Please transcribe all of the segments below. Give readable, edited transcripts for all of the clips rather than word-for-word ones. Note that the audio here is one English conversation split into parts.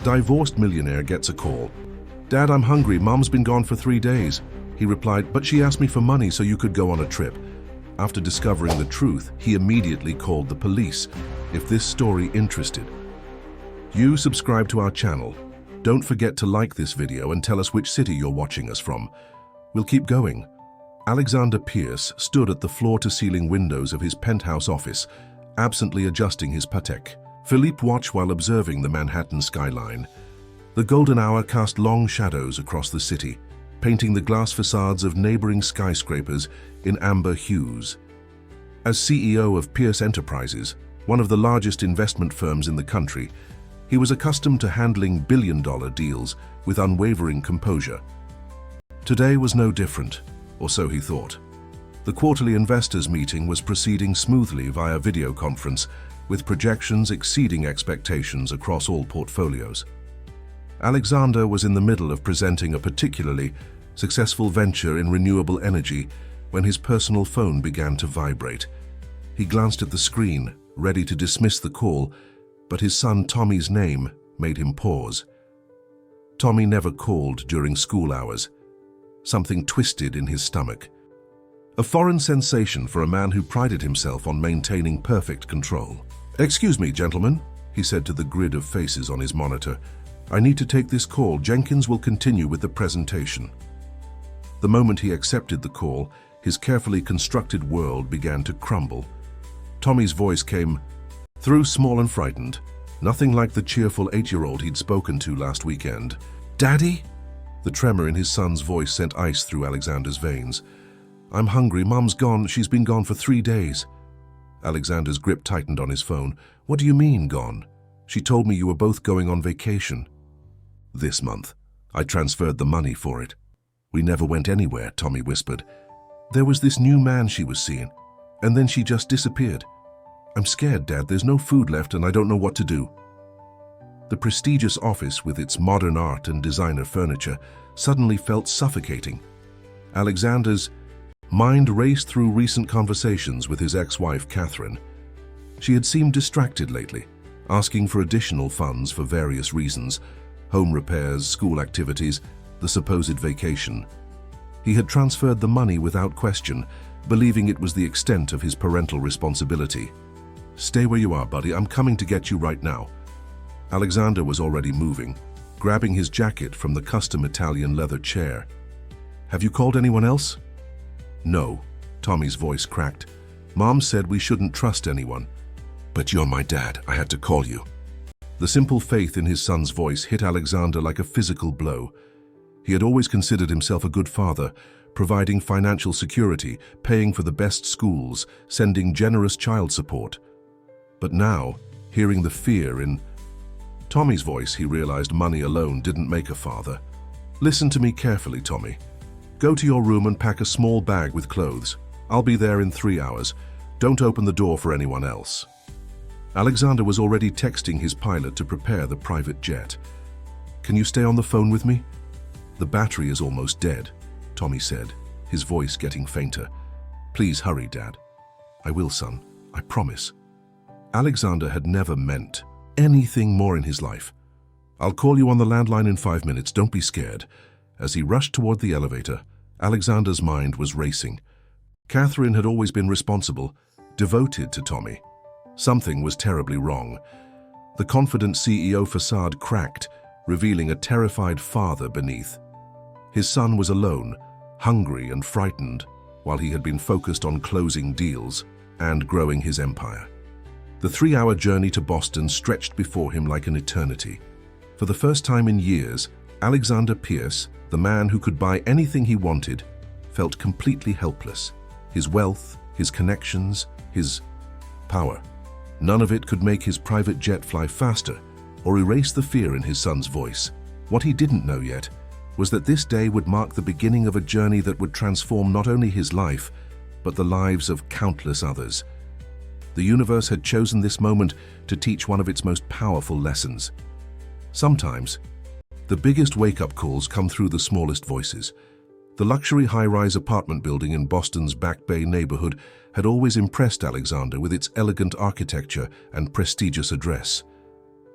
Divorced millionaire gets a call. "Dad, I'm hungry. Mom's been gone for 3 days." He replied, "But she asked me for money so you could go on a trip." After discovering the truth, he immediately called the police. If this story interested you, subscribe to our channel. Don't forget to like this video and tell us which city you're watching us from. We'll keep going. Alexander Pierce stood at the floor-to-ceiling windows of his penthouse office, absently adjusting his Patek Philippe watch while observing the Manhattan skyline. The golden hour cast long shadows across the city, painting the glass facades of neighboring skyscrapers in amber hues. As CEO of Pierce Enterprises, one of the largest investment firms in the country, he was accustomed to handling billion-dollar deals with unwavering composure. Today was no different, or so he thought. The quarterly investors' meeting was proceeding smoothly via video conference, with projections exceeding expectations across all portfolios. Alexander was in the middle of presenting a particularly successful venture in renewable energy when his personal phone began to vibrate. He glanced at the screen, ready to dismiss the call, but his son Tommy's name made him pause. Tommy never called during school hours. Something twisted in his stomach. A foreign sensation for a man who prided himself on maintaining perfect control. "Excuse me, gentlemen," he said to the grid of faces on his monitor. "I need to take this call. Jenkins will continue with the presentation." The moment he accepted the call, his carefully constructed world began to crumble. Tommy's voice came through small and frightened, nothing like the cheerful 8-year-old he'd spoken to last weekend. "Daddy?" The tremor in his son's voice sent ice through Alexander's veins. "I'm hungry. Mom's gone. She's been gone for 3 days. Alexander's grip tightened on his phone. "What do you mean, gone? She told me you were both going on vacation." "This month. I transferred the money for it." "We never went anywhere," Tommy whispered. "There was this new man she was seeing, and then she just disappeared. I'm scared, Dad. There's no food left and I don't know what to do." The prestigious office with its modern art and designer furniture suddenly felt suffocating. Alexander's mind raced through recent conversations with his ex-wife, Catherine. She had seemed distracted lately, asking for additional funds for various reasons: home repairs, school activities, the supposed vacation. He had transferred the money without question, believing it was the extent of his parental responsibility. "Stay where you are, buddy. I'm coming to get you right now." Alexander was already moving, grabbing his jacket from the custom Italian leather chair. "Have you called anyone else?" "No," Tommy's voice cracked. "Mom said we shouldn't trust anyone." "But you're my dad. I had to call you." The simple faith in his son's voice hit Alexander like a physical blow. He had always considered himself a good father, providing financial security, paying for the best schools, sending generous child support. But now, hearing the fear in Tommy's voice, he realized money alone didn't make a father. "Listen to me carefully, Tommy. Go to your room and pack a small bag with clothes. I'll be there in 3 hours. Don't open the door for anyone else." Alexander was already texting his pilot to prepare the private jet. "Can you stay on the phone with me?" "The battery is almost dead," Tommy said, his voice getting fainter. "Please hurry, Dad." "I will, son. I promise." Alexander had never meant anything more in his life. "I'll call you on the landline in 5 minutes. Don't be scared." As he rushed toward the elevator, Alexander's mind was racing. Catherine had always been responsible, devoted to Tommy. Something was terribly wrong. The confident CEO facade cracked, revealing a terrified father beneath. His son was alone, hungry and frightened, while he had been focused on closing deals and growing his empire. The 3-hour journey to Boston stretched before him like an eternity. For the first time in years, Alexander Pierce, the man who could buy anything he wanted, felt completely helpless. His wealth, his connections, his power. None of it could make his private jet fly faster or erase the fear in his son's voice. What he didn't know yet was that this day would mark the beginning of a journey that would transform not only his life, but the lives of countless others. The universe had chosen this moment to teach one of its most powerful lessons. Sometimes, the biggest wake-up calls come through the smallest voices. The luxury high-rise apartment building in Boston's Back Bay neighborhood had always impressed Alexander with its elegant architecture and prestigious address.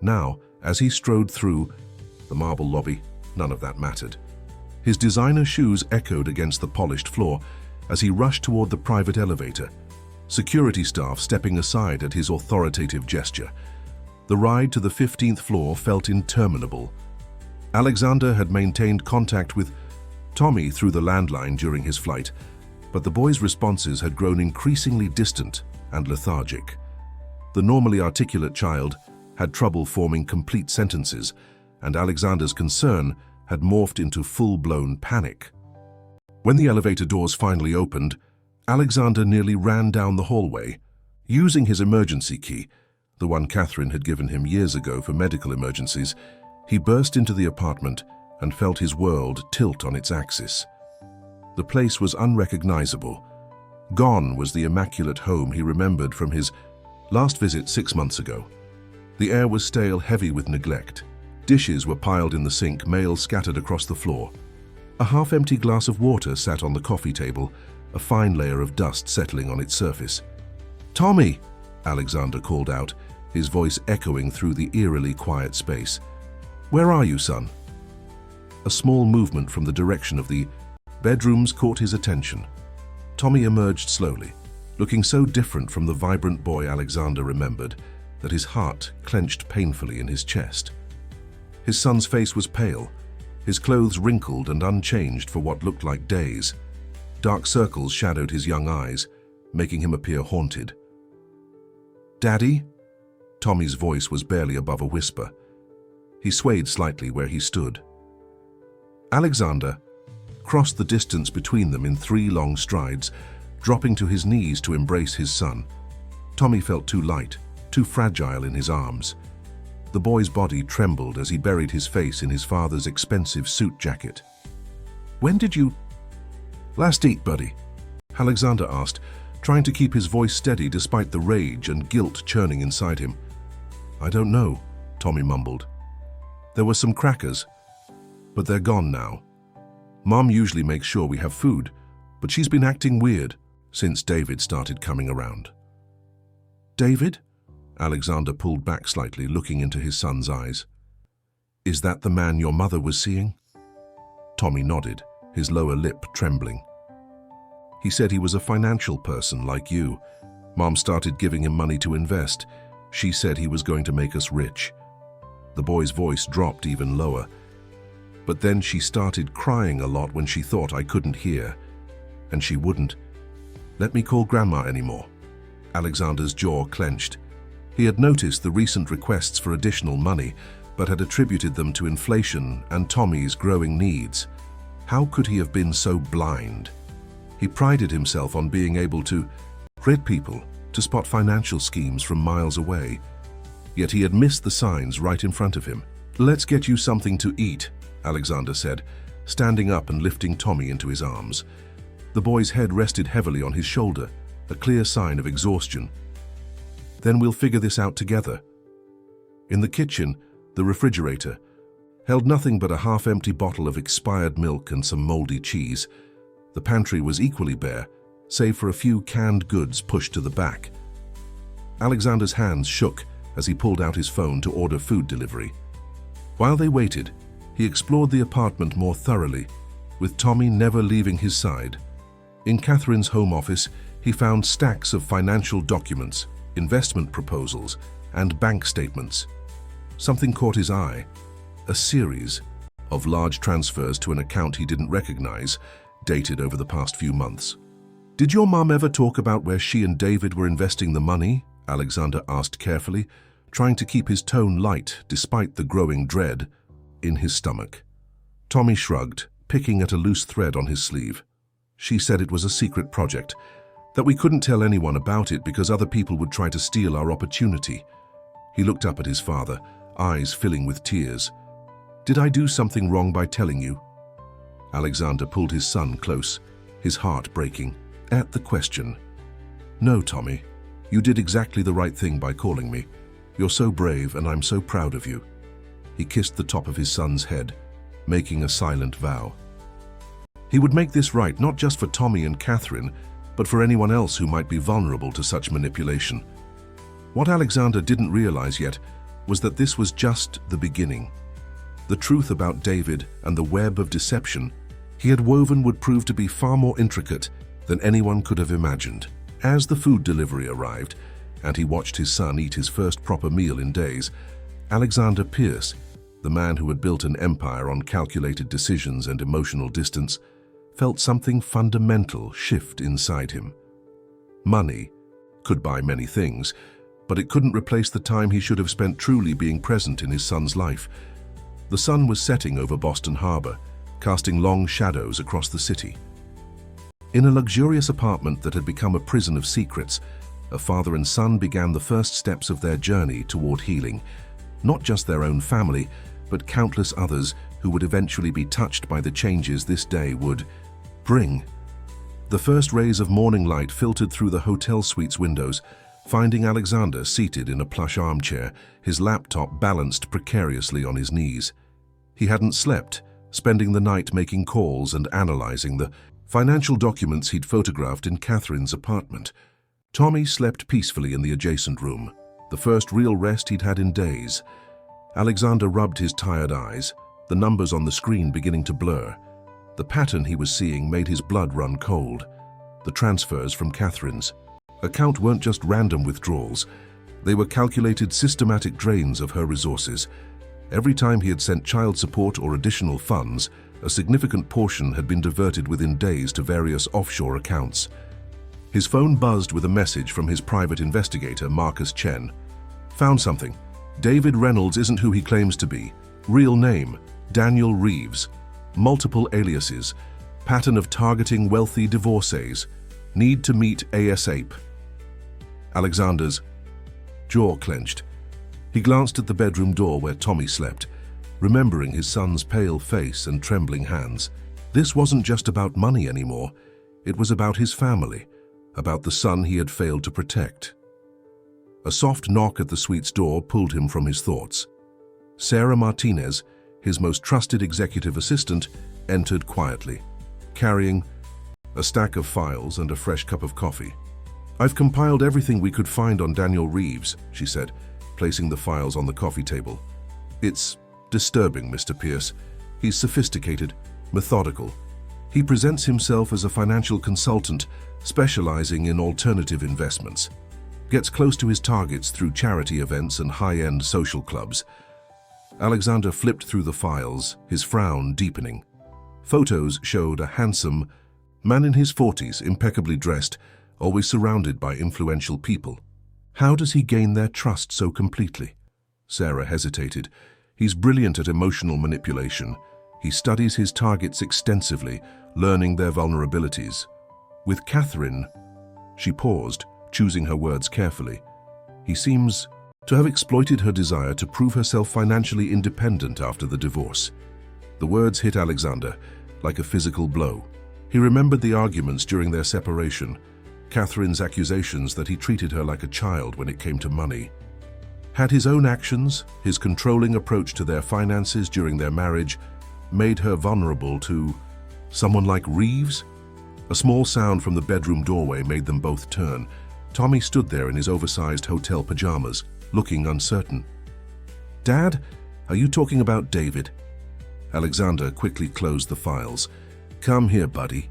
Now, As he strode through the marble lobby, none of that mattered. His designer shoes echoed against the polished floor as he rushed toward the private elevator, security staff stepping aside at his authoritative gesture. The ride to the 15th floor felt interminable. Alexander had maintained contact with Tommy through the landline during his flight, but the boy's responses had grown increasingly distant and lethargic. The normally articulate child had trouble forming complete sentences, and Alexander's concern had morphed into full-blown panic. When the elevator doors finally opened, Alexander nearly ran down the hallway. Using his emergency key, the one Catherine had given him years ago for medical emergencies, he burst into the apartment and felt his world tilt on its axis. The place was unrecognizable. Gone was the immaculate home he remembered from his last visit 6 months ago. The air was stale, heavy with neglect. Dishes were piled in the sink, mail scattered across the floor. A half-empty glass of water sat on the coffee table, a fine layer of dust settling on its surface. "Tommy!" Alexander called out, his voice echoing through the eerily quiet space. "Where are you, son?" A small movement from the direction of the bedrooms caught his attention. Tommy emerged slowly, looking so different from the vibrant boy Alexander remembered that his heart clenched painfully in his chest. His son's face was pale, his clothes wrinkled and unchanged for what looked like days. Dark circles shadowed his young eyes, making him appear haunted. "Daddy?" Tommy's voice was barely above a whisper. He swayed slightly where he stood. Alexander crossed the distance between them in 3 long strides, dropping to his knees to embrace his son. Tommy felt too light, too fragile in his arms. The boy's body trembled as he buried his face in his father's expensive suit jacket. "When did you last eat, buddy?" Alexander asked, trying to keep his voice steady despite the rage and guilt churning inside him. "I don't know," Tommy mumbled. "There were some crackers, but they're gone now. Mom usually makes sure we have food, but she's been acting weird since David started coming around." "David?" Alexander pulled back slightly, looking into his son's eyes. "Is that the man your mother was seeing?" Tommy nodded, his lower lip trembling. "He said he was a financial person like you. Mom started giving him money to invest. She said he was going to make us rich." The boy's voice dropped even lower. "But then she started crying a lot when she thought I couldn't hear. And she wouldn't let me call Grandma anymore." Alexander's jaw clenched. He had noticed the recent requests for additional money, but had attributed them to inflation and Tommy's growing needs. How could he have been so blind? He prided himself on being able to read people, to spot financial schemes from miles away. Yet he had missed the signs right in front of him. "Let's get you something to eat," Alexander said, standing up and lifting Tommy into his arms. The boy's head rested heavily on his shoulder, a clear sign of exhaustion. "Then we'll figure this out together." In the kitchen, the refrigerator held nothing but a half-empty bottle of expired milk and some moldy cheese. The pantry was equally bare, save for a few canned goods pushed to the back. Alexander's hands shook as he pulled out his phone to order food delivery. While they waited, he explored the apartment more thoroughly, with Tommy never leaving his side. In Catherine's home office, he found stacks of financial documents, investment proposals, and bank statements. Something caught his eye: a series of large transfers to an account he didn't recognize, dated over the past few months. "Did your mom ever talk about where she and David were investing the money?" Alexander asked carefully, trying to keep his tone light despite the growing dread in his stomach. Tommy shrugged, picking at a loose thread on his sleeve. "She said it was a secret project, that we couldn't tell anyone about it because other people would try to steal our opportunity." He looked up at his father, eyes filling with tears. "Did I do something wrong by telling you?" Alexander pulled his son close, his heart breaking at the question. "No, Tommy. You did exactly the right thing by calling me. You're so brave and I'm so proud of you." He kissed the top of his son's head, making a silent vow. He would make this right not just for Tommy and Catherine, but for anyone else who might be vulnerable to such manipulation. What Alexander didn't realize yet was that this was just the beginning. The truth about David and the web of deception he had woven would prove to be far more intricate than anyone could have imagined. As the food delivery arrived, and he watched his son eat his first proper meal in days, Alexander Pierce, the man who had built an empire on calculated decisions and emotional distance, felt something fundamental shift inside him. Money could buy many things, but it couldn't replace the time he should have spent truly being present in his son's life. The sun was setting over Boston Harbor, casting long shadows across the city. In a luxurious apartment that had become a prison of secrets, a father and son began the first steps of their journey toward healing, not just their own family, but countless others who would eventually be touched by the changes this day would bring. The first rays of morning light filtered through the hotel suite's windows, finding Alexander seated in a plush armchair, his laptop balanced precariously on his knees. He hadn't slept, spending the night making calls and analyzing the financial documents he'd photographed in Catherine's apartment. Tommy slept peacefully in the adjacent room, the first real rest he'd had in days. Alexander rubbed his tired eyes, the numbers on the screen beginning to blur. The pattern he was seeing made his blood run cold. The transfers from Catherine's account weren't just random withdrawals. They were calculated, systematic drains of her resources. Every time he had sent child support or additional funds, a significant portion had been diverted within days to various offshore accounts. His phone buzzed with a message from his private investigator, Marcus Chen. Found something. David Reynolds isn't who he claims to be. Real name, Daniel Reeves. Multiple aliases. Pattern of targeting wealthy divorcees. Need to meet ASAP. Alexander's jaw clenched. He glanced at the bedroom door where Tommy slept, remembering his son's pale face and trembling hands. This wasn't just about money anymore. It was about his family, about the son he had failed to protect. A soft knock at the suite's door pulled him from his thoughts. Sarah Martinez, his most trusted executive assistant, entered quietly, carrying a stack of files and a fresh cup of coffee. "I've compiled everything we could find on Daniel Reeves," she said, placing the files on the coffee table. "It's disturbing, Mr. Pierce. He's sophisticated, methodical. He presents himself as a financial consultant specializing in alternative investments. Gets close to his targets through charity events and high-end social clubs." Alexander flipped through the files, his frown deepening. Photos showed a handsome man in his 40s, impeccably dressed, always surrounded by influential people. How does he gain their trust so completely? Sarah hesitated. He's brilliant at emotional manipulation. He studies his targets extensively, learning their vulnerabilities. With Catherine, she paused, choosing her words carefully. He seems to have exploited her desire to prove herself financially independent after the divorce. The words hit Alexander like a physical blow. He remembered the arguments during their separation, Catherine's accusations that he treated her like a child when it came to money. Had his own actions, his controlling approach to their finances during their marriage, made her vulnerable to someone like Reeves? A small sound from the bedroom doorway made them both turn. Tommy stood there in his oversized hotel pajamas, looking uncertain. "Dad, are you talking about David?" Alexander quickly closed the files. "Come here, buddy."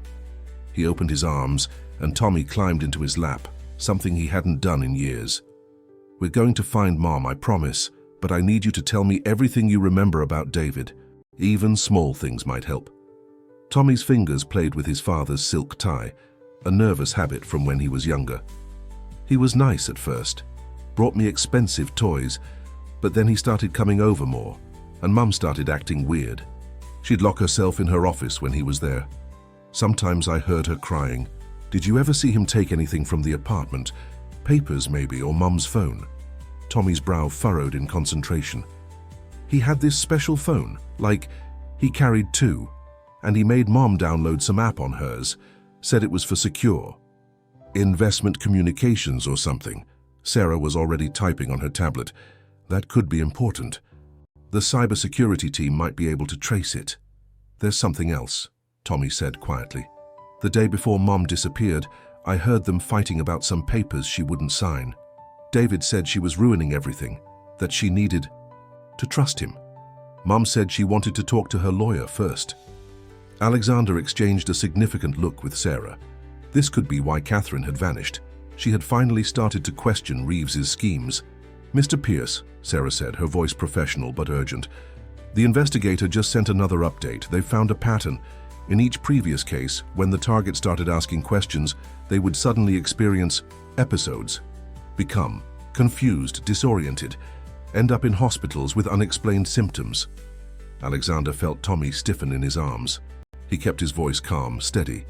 He opened his arms, and Tommy climbed into his lap, something he hadn't done in years. "We're going to find Mom, I promise, but I need you to tell me everything you remember about David. Even small things might help." Tommy's fingers played with his father's silk tie, a nervous habit from when he was younger. "He was nice at first, brought me expensive toys, but then he started coming over more, and Mum started acting weird. She'd lock herself in her office when he was there. Sometimes I heard her crying. Did you ever see him take anything from the apartment? Papers maybe, or Mum's phone?" Tommy's brow furrowed in concentration. "He had this special phone, like he carried two, and he made Mom download some app on hers, said it was for secure investment communications or something." Sarah was already typing on her tablet. "That could be important. The cybersecurity team might be able to trace it." "There's something else," Tommy said quietly. "The day before Mom disappeared, I heard them fighting about some papers she wouldn't sign. David said she was ruining everything. that she needed to trust him. Mom said she wanted to talk to her lawyer first. Alexander exchanged a significant look with Sarah. This could be why Catherine had vanished. She had finally started to question Reeves's schemes. "Mr. Pierce," Sarah said, her voice professional but urgent. "The investigator just sent another update. They found a pattern. In each previous case, when the target started asking questions, they would suddenly experience episodes, become confused, disoriented, end up in hospitals with unexplained symptoms." Alexander felt Tommy stiffen in his arms. He kept his voice calm, steady.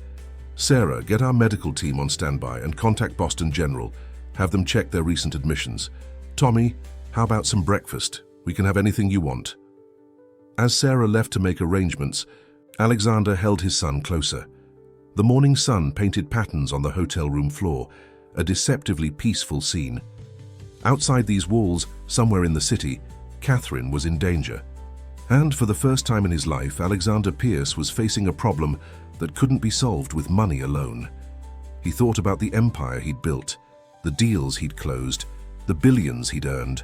"Sarah, get our medical team on standby and contact Boston General. Have them check their recent admissions. Tommy, how about some breakfast? We can have anything you want." As Sarah left to make arrangements, Alexander held his son closer. The morning sun painted patterns on the hotel room floor, a deceptively peaceful scene. Outside these walls, somewhere in the city, Catherine was in danger. And for the first time in his life, Alexander Pierce was facing a problem that couldn't be solved with money alone. He thought about the empire he'd built, the deals he'd closed, the billions he'd earned.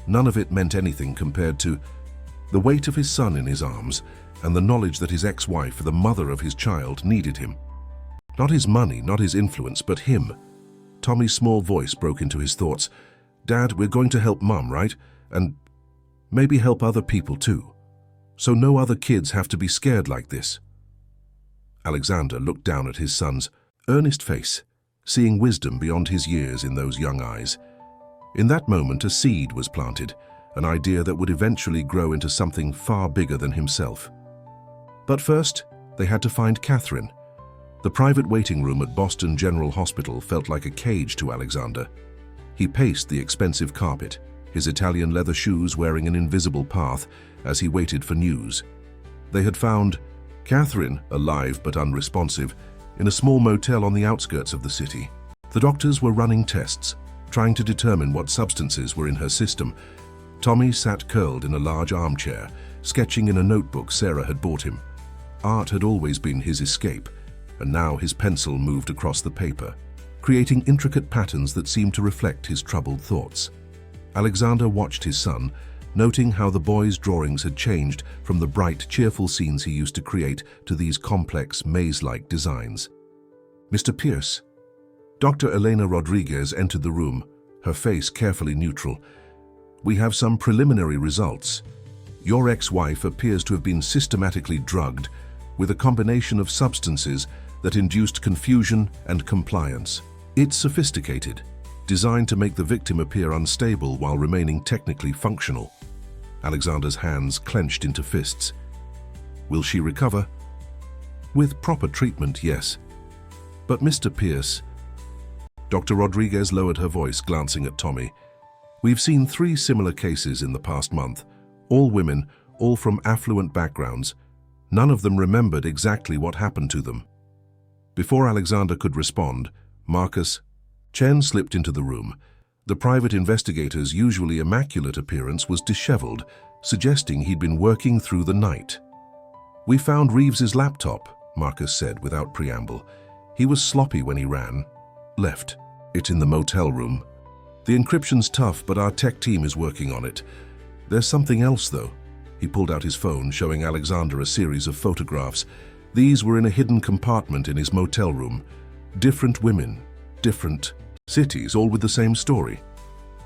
None of it meant anything compared to the weight of his son in his arms and the knowledge that his ex-wife, the mother of his child, needed him. Not his money, not his influence, but him. Tommy's small voice broke into his thoughts. "Dad, we're going to help Mum, right? And maybe help other people too. So no other kids have to be scared like this." Alexander looked down at his son's earnest face, seeing wisdom beyond his years in those young eyes. In that moment, a seed was planted, an idea that would eventually grow into something far bigger than himself. But first, they had to find Catherine. The private waiting room at Boston General Hospital felt like a cage to Alexander. He paced the expensive carpet, his Italian leather shoes wearing an invisible path as he waited for news. They had found Catherine, alive but unresponsive, in a small motel on the outskirts of the city. The doctors were running tests, trying to determine what substances were in her system. Tommy sat curled in a large armchair, sketching in a notebook Sarah had bought him. Art had always been his escape, and now his pencil moved across the paper, creating intricate patterns that seemed to reflect his troubled thoughts. Alexander watched his son, noting how the boy's drawings had changed from the bright, cheerful scenes he used to create to these complex, maze-like designs. "Mr. Pierce." Dr. Elena Rodriguez entered the room, her face carefully neutral. "We have some preliminary results. Your ex-wife appears to have been systematically drugged with a combination of substances that induced confusion and compliance. It's sophisticated, designed to make the victim appear unstable while remaining technically functional." Alexander's hands clenched into fists. "Will she recover?" "With proper treatment, yes. But Mr. Pierce..." Dr. Rodriguez lowered her voice, glancing at Tommy. "We've seen 3 similar cases in the past month, all women, all from affluent backgrounds. None of them remembered exactly what happened to them." Before Alexander could respond, Marcus Chen slipped into the room. The private investigator's usually immaculate appearance was disheveled, suggesting he'd been working through the night. "We found Reeves's laptop," Marcus said without preamble. "He was sloppy when he ran. Left. It's in the motel room. The encryption's tough, but our tech team is working on it. There's something else, though." He pulled out his phone, showing Alexander a series of photographs. These were in a hidden compartment in his motel room. Different women, different cities, all with the same story.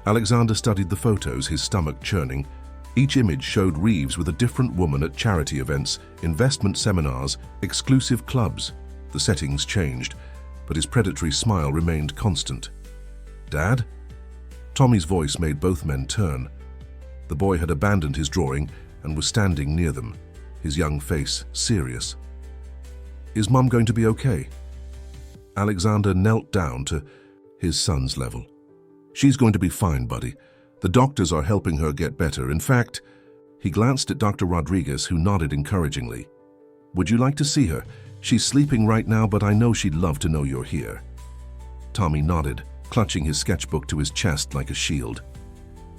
Alexander studied the photos, his stomach churning. Each image showed Reeves with a different woman at charity events, investment seminars, exclusive clubs. The settings changed, but his predatory smile remained constant. "Dad?" Tommy's voice made both men turn. The boy had abandoned his drawing and was standing near them, his young face serious. "Is Mum going to be okay?" Alexander knelt down to his son's level. "She's going to be fine, buddy. The doctors are helping her get better. In fact..." He glanced at Dr. Rodriguez, who nodded encouragingly. "Would you like to see her? She's sleeping right now, but I know she'd love to know you're here." Tommy nodded, clutching his sketchbook to his chest like a shield.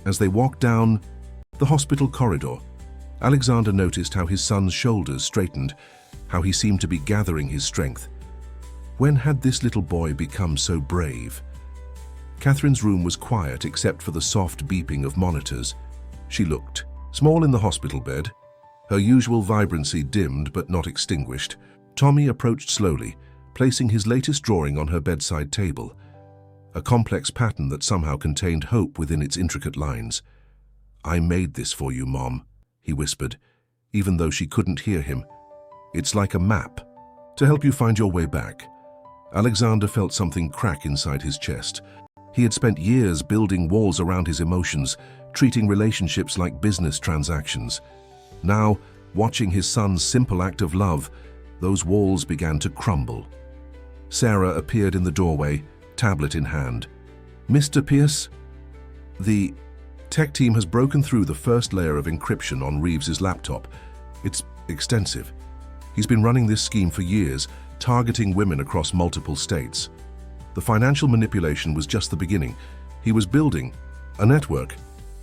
As they walked down the hospital corridor, Alexander noticed how his son's shoulders straightened, how he seemed to be gathering his strength. When had this little boy become so brave? Catherine's room was quiet except for the soft beeping of monitors. She looked small in the hospital bed, her usual vibrancy dimmed but not extinguished. Tommy approached slowly, placing his latest drawing on her bedside table, a complex pattern that somehow contained hope within its intricate lines. "I made this for you, Mom," he whispered, even though she couldn't hear him. "It's like a map, to help you find your way back." Alexander felt something crack inside his chest. He had spent years building walls around his emotions, treating relationships like business transactions. Now, watching his son's simple act of love, those walls began to crumble. Sarah appeared in the doorway, tablet in hand. "Mr. Pierce?" The tech team has broken through the first layer of encryption on Reeves's laptop. It's extensive. He's been running this scheme for years, targeting women across multiple states. The financial manipulation was just the beginning. He was building a network,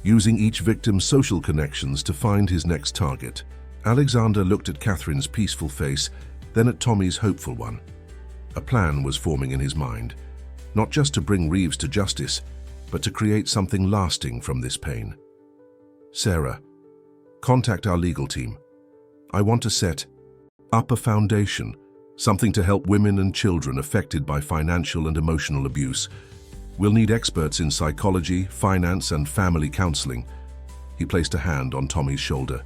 using each victim's social connections to find his next target. Alexander looked at Catherine's peaceful face, then at Tommy's hopeful one. A plan was forming in his mind, not just to bring Reeves to justice, but to create something lasting from this pain. "Sarah, contact our legal team. I want to set up a foundation, something to help women and children affected by financial and emotional abuse. We'll need experts in psychology, finance, and family counseling." He placed a hand on Tommy's shoulder.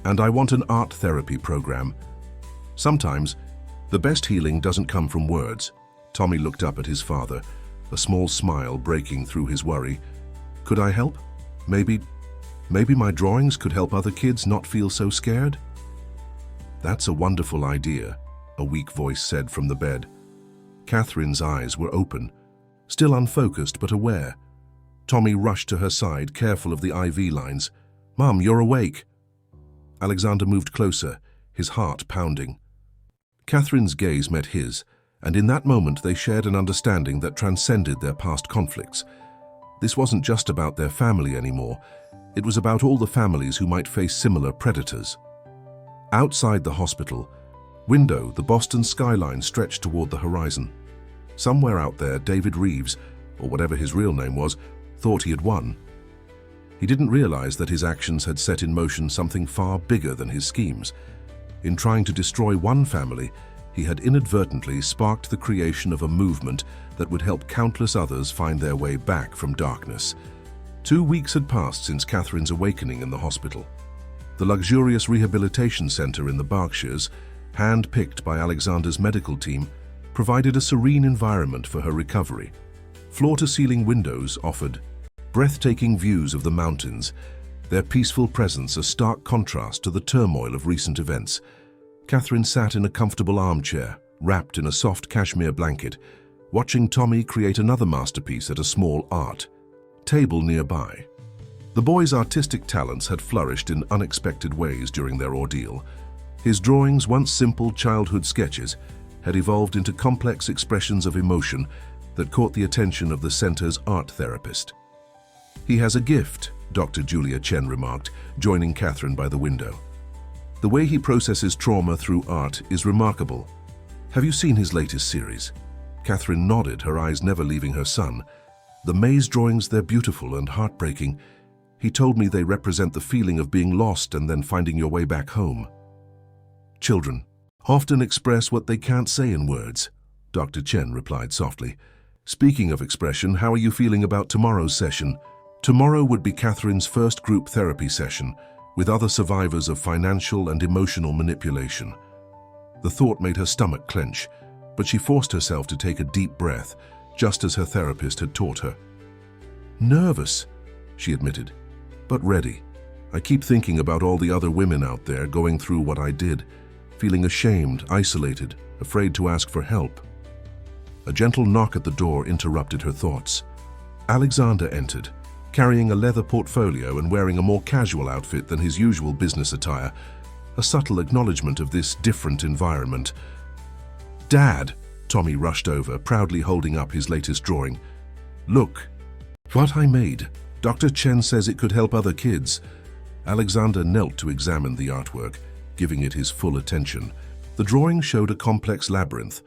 "And I want an art therapy program. Sometimes, the best healing doesn't come from words." Tommy looked up at his father, a small smile breaking through his worry. "Could I help? Maybe my drawings could help other kids not feel so scared?" "That's a wonderful idea," a weak voice said from the bed. Catherine's eyes were open, still unfocused but aware. Tommy rushed to her side, careful of the IV lines. "Mom, you're awake." Alexander moved closer, his heart pounding. Catherine's gaze met his, and in that moment they shared an understanding that transcended their past conflicts. This wasn't just about their family anymore. It was about all the families who might face similar predators. Outside the hospital window, the Boston skyline stretched toward the horizon. Somewhere out there, David Reeves, or whatever his real name was, thought he had won. He didn't realize that his actions had set in motion something far bigger than his schemes. In trying to destroy one family, he had inadvertently sparked the creation of a movement that would help countless others find their way back from darkness. 2 weeks had passed since Catherine's awakening in the hospital. The luxurious rehabilitation center in the Berkshires, hand-picked by Alexander's medical team, provided a serene environment for her recovery. Floor-to-ceiling windows offered breathtaking views of the mountains, their peaceful presence a stark contrast to the turmoil of recent events. Catherine sat in a comfortable armchair, wrapped in a soft cashmere blanket, watching Tommy create another masterpiece at a small art table nearby. The boy's artistic talents had flourished in unexpected ways during their ordeal. His drawings, once simple childhood sketches, had evolved into complex expressions of emotion that caught the attention of the center's art therapist. "He has a gift," Dr. Julia Chen remarked, joining Catherine by the window. "The way he processes trauma through art is remarkable. Have you seen his latest series?" Catherine nodded, her eyes never leaving her son. "The maze drawings, they're beautiful and heartbreaking. He told me they represent the feeling of being lost and then finding your way back home." "Children often express what they can't say in words," Dr. Chen replied softly. "Speaking of expression, how are you feeling about tomorrow's session?" Tomorrow would be Catherine's first group therapy session with other survivors of financial and emotional manipulation. The thought made her stomach clench, but she forced herself to take a deep breath, just as her therapist had taught her. "Nervous," she admitted, "but ready. I keep thinking about all the other women out there going through what I did, feeling ashamed, isolated, afraid to ask for help." A gentle knock at the door interrupted her thoughts. Alexander entered, carrying a leather portfolio and wearing a more casual outfit than his usual business attire, a subtle acknowledgement of this different environment. "Dad!" Tommy rushed over, proudly holding up his latest drawing. "Look, what I made. Dr. Chen says it could help other kids." Alexander knelt to examine the artwork, giving it his full attention. The drawing showed a complex labyrinth,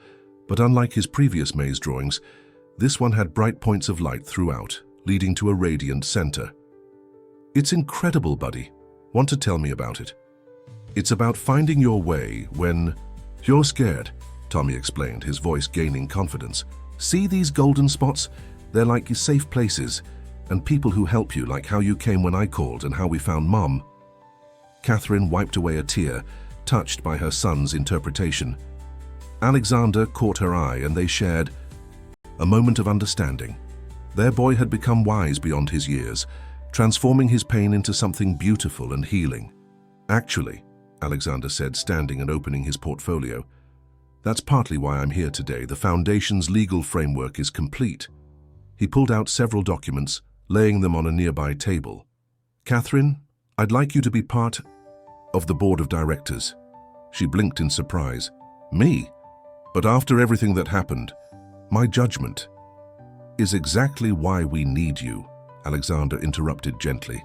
but unlike his previous maze drawings, This one had bright points of light throughout, leading to a radiant center. It's incredible, buddy. Want to tell me about it? It's about finding your way when you're scared, Tommy explained, his voice gaining confidence. See these golden spots? They're like safe places, and people who help you, like how you came when I called and how we found Mom. Catherine wiped away a tear, touched by her son's interpretation. Alexander caught her eye and they shared a moment of understanding. Their boy had become wise beyond his years, transforming his pain into something beautiful and healing. Actually, Alexander said, standing and opening his portfolio, that's partly why I'm here today. The Foundation's legal framework is complete. He pulled out several documents, laying them on a nearby table. Catherine, I'd like you to be part of the board of directors. She blinked in surprise. Me? But after everything that happened, my judgment is exactly why we need you, Alexander interrupted gently.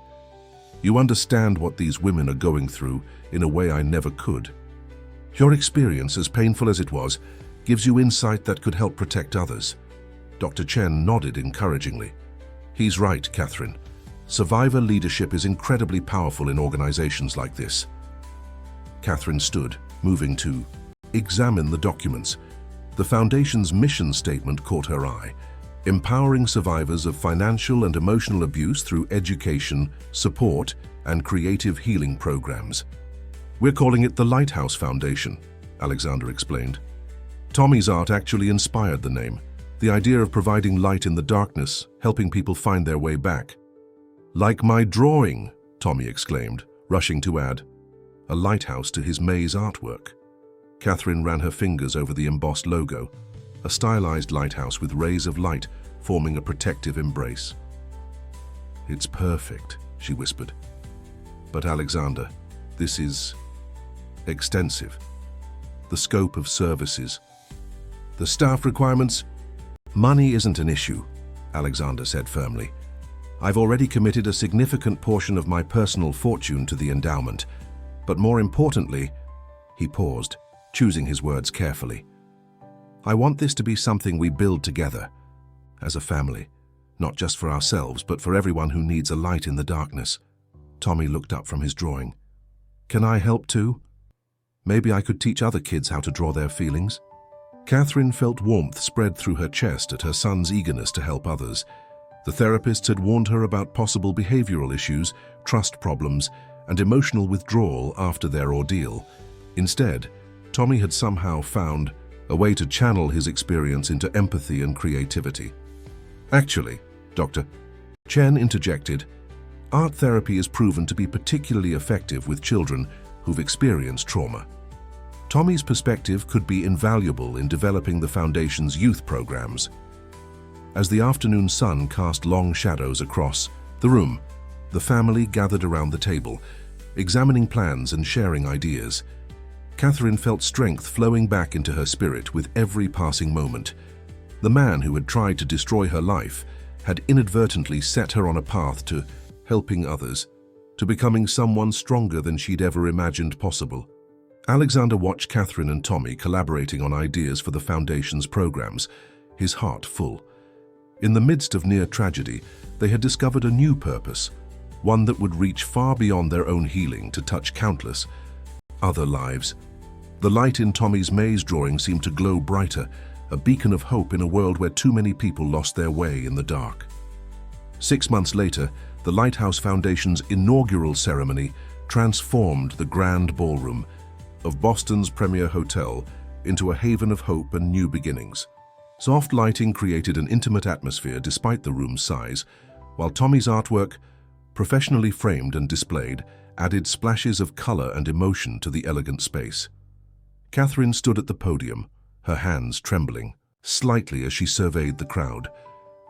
You understand what these women are going through in a way I never could. Your experience, as painful as it was, gives you insight that could help protect others. Dr. Chen nodded encouragingly. He's right, Catherine. Survivor leadership is incredibly powerful in organizations like this. Catherine stood, moving to examine the documents. The Foundation's mission statement caught her eye, empowering survivors of financial and emotional abuse through education, support, and creative healing programs. We're calling it the Lighthouse Foundation, Alexander explained. Tommy's art actually inspired the name, the idea of providing light in the darkness, helping people find their way back. Like my drawing, Tommy exclaimed, rushing to add a lighthouse to his maze artwork. Catherine ran her fingers over the embossed logo, a stylized lighthouse with rays of light forming a protective embrace. It's perfect, she whispered. But Alexander, this is extensive. The scope of services, the staff requirements. Money isn't an issue, Alexander said firmly. I've already committed a significant portion of my personal fortune to the endowment, but more importantly, he paused, choosing his words carefully. I want this to be something we build together, as a family, not just for ourselves, but for everyone who needs a light in the darkness. Tommy looked up from his drawing. Can I help too? Maybe I could teach other kids how to draw their feelings. Catherine felt warmth spread through her chest at her son's eagerness to help others. The therapists had warned her about possible behavioral issues, trust problems, and emotional withdrawal after their ordeal. Instead, Tommy had somehow found a way to channel his experience into empathy and creativity. Actually, Dr. Chen interjected, art therapy is proven to be particularly effective with children who've experienced trauma. Tommy's perspective could be invaluable in developing the Foundation's youth programs. As the afternoon sun cast long shadows across the room, the family gathered around the table, examining plans and sharing ideas. Catherine felt strength flowing back into her spirit with every passing moment. The man who had tried to destroy her life had inadvertently set her on a path to helping others, to becoming someone stronger than she'd ever imagined possible. Alexander watched Catherine and Tommy collaborating on ideas for the Foundation's programs, his heart full. In the midst of near tragedy, they had discovered a new purpose, one that would reach far beyond their own healing to touch countless other lives. The light in Tommy's maze drawing seemed to glow brighter, a beacon of hope in a world where too many people lost their way in the dark. 6 months later, the Lighthouse Foundation's inaugural ceremony transformed the grand ballroom of Boston's premier hotel into a haven of hope and new beginnings. Soft lighting created an intimate atmosphere despite the room's size, while Tommy's artwork, professionally framed and displayed, added splashes of color and emotion to the elegant space. Catherine stood at the podium, her hands trembling slightly as she surveyed the crowd.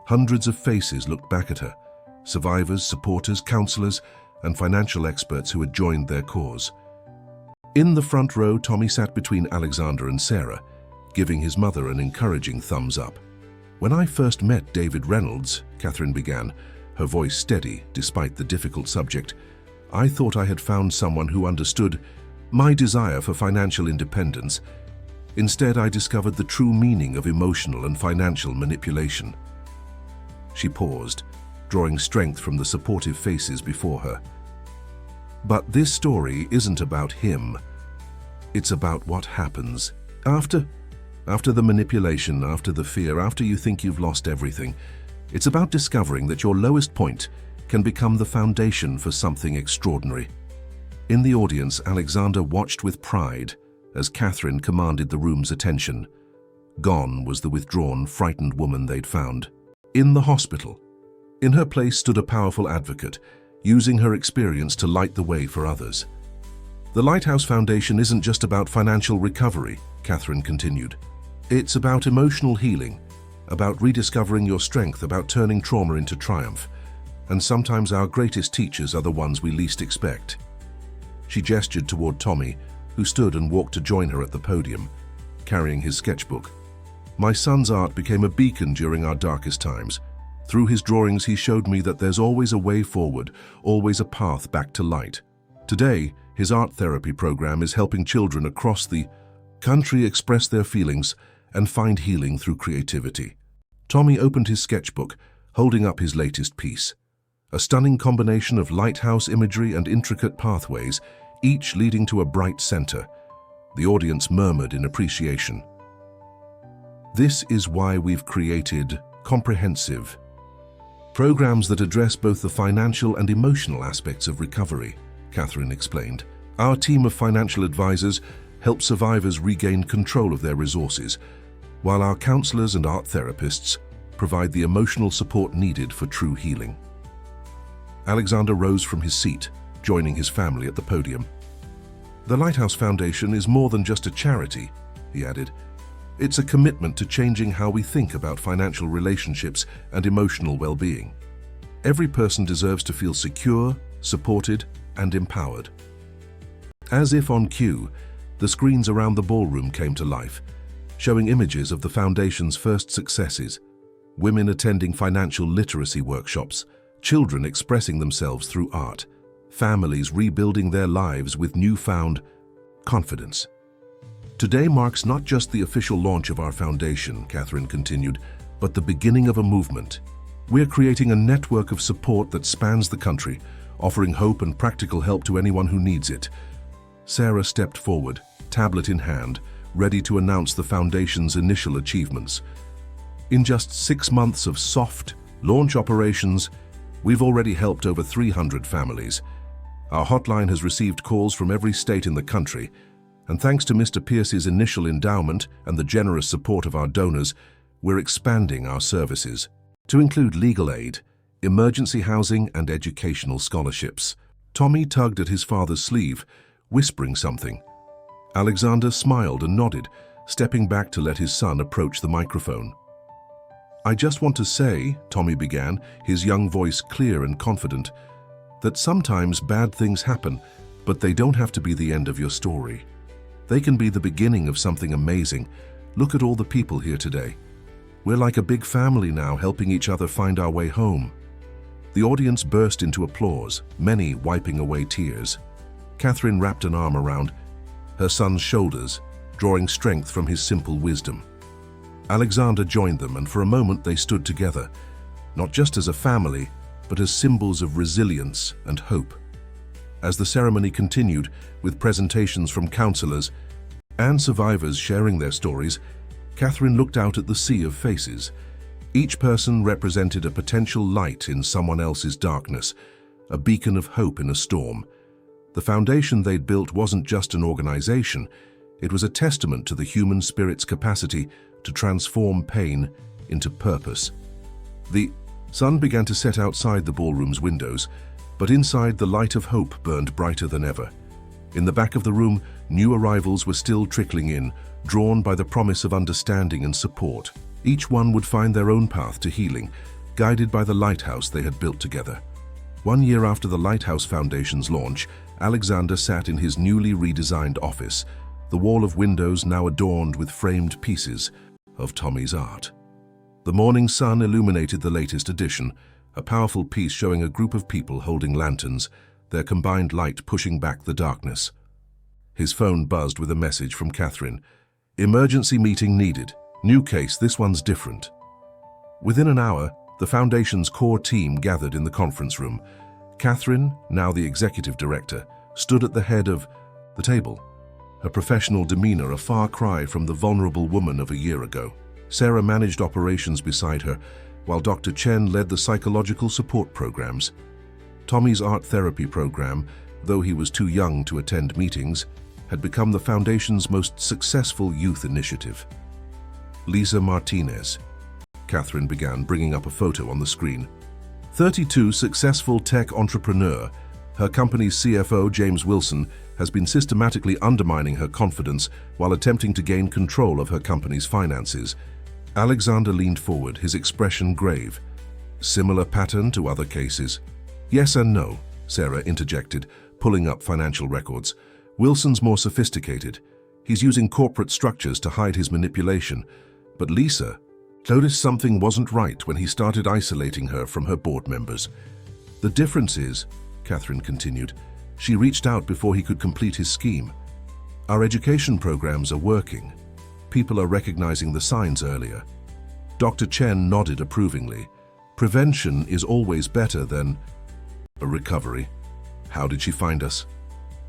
Hundreds of faces looked back at her, survivors, supporters, counselors, and financial experts who had joined their cause. In the front row, Tommy sat between Alexander and Sarah, giving his mother an encouraging thumbs up. When I first met David Reynolds, Catherine began, her voice steady despite the difficult subject, I thought I had found someone who understood my desire for financial independence. Instead, I discovered the true meaning of emotional and financial manipulation." She paused, drawing strength from the supportive faces before her. "But this story isn't about him. It's about what happens after the manipulation, after the fear, after you think you've lost everything. It's about discovering that your lowest point can become the foundation for something extraordinary." In the audience, Alexander watched with pride as Catherine commanded the room's attention. Gone was the withdrawn, frightened woman they'd found. In the hospital, in her place stood a powerful advocate, using her experience to light the way for others. "The Lighthouse Foundation isn't just about financial recovery," Catherine continued. "It's about emotional healing, about rediscovering your strength, about turning trauma into triumph. And sometimes our greatest teachers are the ones we least expect." She gestured toward Tommy, who stood and walked to join her at the podium, carrying his sketchbook. "My son's art became a beacon during our darkest times. Through his drawings, he showed me that there's always a way forward, always a path back to light. Today, his art therapy program is helping children across the country express their feelings and find healing through creativity." Tommy opened his sketchbook, holding up his latest piece. A stunning combination of lighthouse imagery and intricate pathways, each leading to a bright center. The audience murmured in appreciation. "This is why we've created comprehensive programs that address both the financial and emotional aspects of recovery," Catherine explained. "Our team of financial advisors help survivors regain control of their resources, while our counselors and art therapists provide the emotional support needed for true healing." Alexander rose from his seat, joining his family at the podium. "The Lighthouse Foundation is more than just a charity," he added. "It's a commitment to changing how we think about financial relationships and emotional well-being. Every person deserves to feel secure, supported, and empowered." As if on cue, the screens around the ballroom came to life, showing images of the Foundation's first successes: women attending financial literacy workshops, children expressing themselves through art, families rebuilding their lives with newfound confidence. "Today marks not just the official launch of our foundation," Catherine continued, "but the beginning of a movement. We're creating a network of support that spans the country, offering hope and practical help to anyone who needs it." Sarah stepped forward, tablet in hand, ready to announce the foundation's initial achievements. "In just 6 months of soft launch operations, we've already helped over 300 families. Our hotline has received calls from every state in the country, and thanks to Mr. Pierce's initial endowment and the generous support of our donors, we're expanding our services to include legal aid, emergency housing, and educational scholarships." Tommy tugged at his father's sleeve, whispering something. Alexander smiled and nodded, stepping back to let his son approach the microphone. "I just want to say," Tommy began, his young voice clear and confident, "that sometimes bad things happen, but they don't have to be the end of your story. They can be the beginning of something amazing. Look at all the people here today. We're like a big family now, helping each other find our way home." The audience burst into applause, many wiping away tears. Catherine wrapped an arm around her son's shoulders, drawing strength from his simple wisdom. Alexander joined them, and for a moment they stood together, not just as a family, but as symbols of resilience and hope. As the ceremony continued, with presentations from counselors and survivors sharing their stories, Catherine looked out at the sea of faces. Each person represented a potential light in someone else's darkness, a beacon of hope in a storm. The foundation they'd built wasn't just an organization, it was a testament to the human spirit's capacity to transform pain into purpose. The sun began to set outside the ballroom's windows, but inside the light of hope burned brighter than ever. In the back of the room, new arrivals were still trickling in, drawn by the promise of understanding and support. Each one would find their own path to healing, guided by the lighthouse they had built together. 1 year after the Lighthouse Foundation's launch, Alexander sat in his newly redesigned office, the wall of windows now adorned with framed pieces of Tommy's art. The morning sun illuminated the latest edition, a powerful piece showing a group of people holding lanterns, their combined light pushing back the darkness. His phone buzzed with a message from Catherine. Emergency meeting needed. New case, this one's different. Within an hour, the Foundation's core team gathered in the conference room. Catherine, now the executive director, stood at the head of the table, her professional demeanor a far cry from the vulnerable woman of a year ago. Sarah managed operations beside her, while Dr. Chen led the psychological support programs. Tommy's art therapy program, though he was too young to attend meetings, had become the Foundation's most successful youth initiative. Lisa Martinez. Catherine began, bringing up a photo on the screen. 32, successful tech entrepreneur. Her company's CFO, James Wilson, has been systematically undermining her confidence while attempting to gain control of her company's finances. Alexander leaned forward, his expression grave. Similar pattern to other cases? Yes and no, Sarah interjected, pulling up financial records. Wilson's more sophisticated. He's using corporate structures to hide his manipulation. But Lisa noticed something wasn't right when he started isolating her from her board members. The difference is, Catherine continued, she reached out before he could complete his scheme. Our education programs are working. People are recognizing the signs earlier. Dr. Chen nodded approvingly. Prevention is always better than a recovery. How did she find us?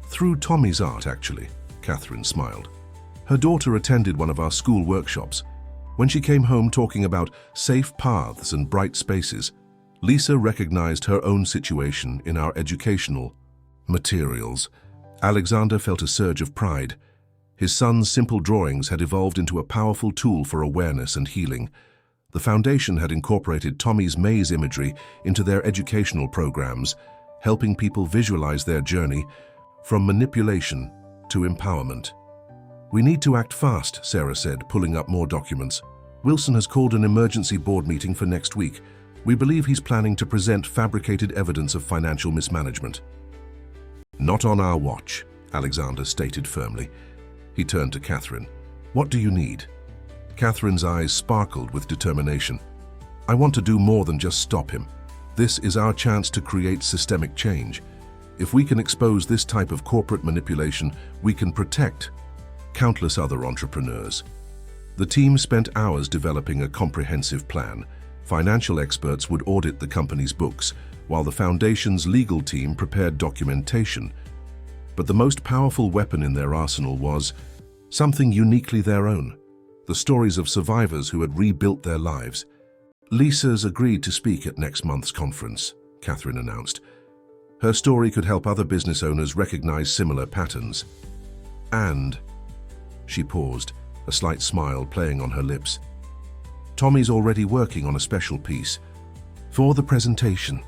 Through Tommy's art, actually, Catherine smiled. Her daughter attended one of our school workshops. When she came home talking about safe paths and bright spaces, Lisa recognized her own situation in our educational materials. Alexander felt a surge of pride. His son's simple drawings had evolved into a powerful tool for awareness and healing. The Foundation had incorporated Tommy's maze imagery into their educational programs, helping people visualize their journey from manipulation to empowerment. We need to act fast, Sarah said, pulling up more documents. Wilson has called an emergency board meeting for next week. We believe he's planning to present fabricated evidence of financial mismanagement. Not on our watch, Alexander stated firmly. He turned to Catherine. What do you need? Catherine's eyes sparkled with determination. I want to do more than just stop him. This is our chance to create systemic change. If we can expose this type of corporate manipulation, we can protect countless other entrepreneurs. The team spent hours developing a comprehensive plan. Financial experts would audit the company's books, while the Foundation's legal team prepared documentation. But the most powerful weapon in their arsenal was something uniquely their own: the stories of survivors who had rebuilt their lives. Lisa's agreed to speak at next month's conference, Catherine announced. Her story could help other business owners recognize similar patterns. And she paused, a slight smile playing on her lips. Tommy's already working on a special piece for the presentation.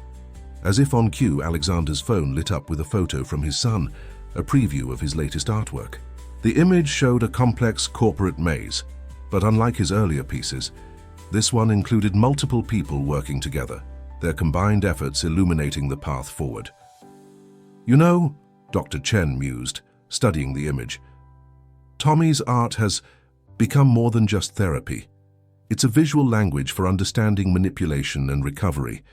As if on cue, Alexander's phone lit up with a photo from his son, a preview of his latest artwork. The image showed a complex corporate maze, but unlike his earlier pieces, this one included multiple people working together, their combined efforts illuminating the path forward. You know, Dr. Chen mused, studying the image, Tommy's art has become more than just therapy. It's a visual language for understanding manipulation and recovery.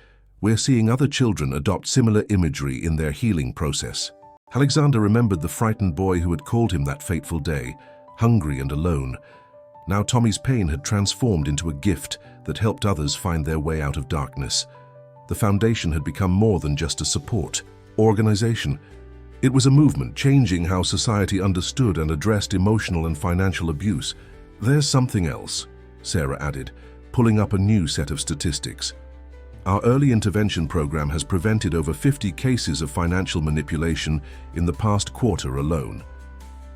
We're seeing other children adopt similar imagery in their healing process. Alexander remembered the frightened boy who had called him that fateful day, hungry and alone. Now Tommy's pain had transformed into a gift that helped others find their way out of darkness. The Foundation had become more than just a support organization. It was a movement changing how society understood and addressed emotional and financial abuse. There's something else, Sarah added, pulling up a new set of statistics. Our early intervention program has prevented over 50 cases of financial manipulation in the past quarter alone.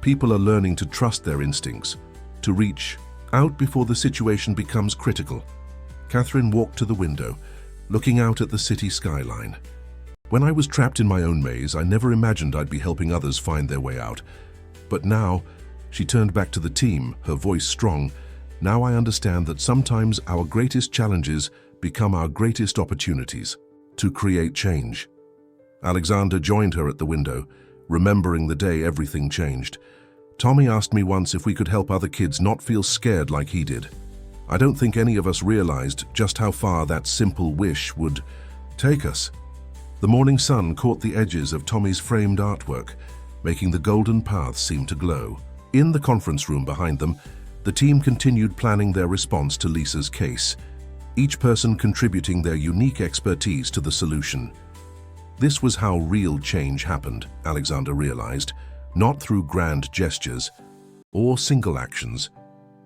People are learning to trust their instincts, to reach out before the situation becomes critical. Catherine walked to the window, looking out at the city skyline. When I was trapped in my own maze, I never imagined I'd be helping others find their way out. But now, she turned back to the team, her voice strong. Now I understand that sometimes our greatest challenges become our greatest opportunities to create change. Alexander joined her at the window, remembering the day everything changed. Tommy asked me once if we could help other kids not feel scared like he did. I don't think any of us realized just how far that simple wish would take us. The morning sun caught the edges of Tommy's framed artwork, making the golden paths seem to glow. In the conference room behind them, The team continued planning their response to Lisa's case, each person contributing their unique expertise to the solution. This was how real change happened, Alexander realized, not through grand gestures or single actions,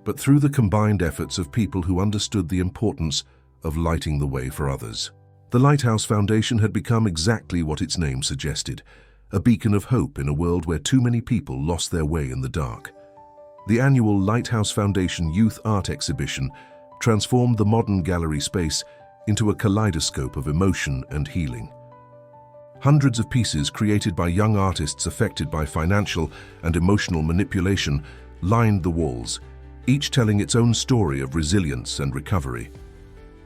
but through the combined efforts of people who understood the importance of lighting the way for others. The Lighthouse Foundation had become exactly what its name suggested, a beacon of hope in a world where too many people lost their way in the dark. The annual Lighthouse Foundation Youth Art Exhibition transformed the modern gallery space into a kaleidoscope of emotion and healing. Hundreds of pieces created by young artists affected by financial and emotional manipulation lined the walls, each telling its own story of resilience and recovery.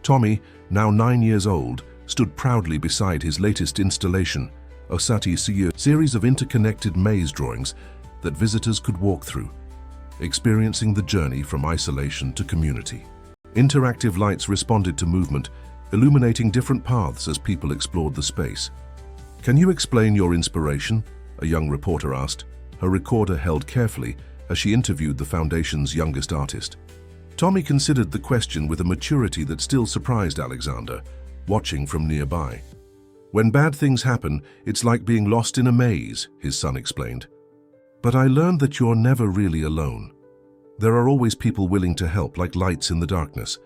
Tommy, now 9 years old, stood proudly beside his latest installation, Osati Siyu, a series of interconnected maze drawings that visitors could walk through, experiencing the journey from isolation to community. Interactive lights responded to movement, illuminating different paths as people explored the space. "Can you explain your inspiration?" a young reporter asked, her recorder held carefully as she interviewed the Foundation's youngest artist. Tommy considered the question with a maturity that still surprised Alexander, watching from nearby. "When bad things happen, it's like being lost in a maze," his son explained. "But I learned that you're never really alone. There are always people willing to help, like lights in the darkness.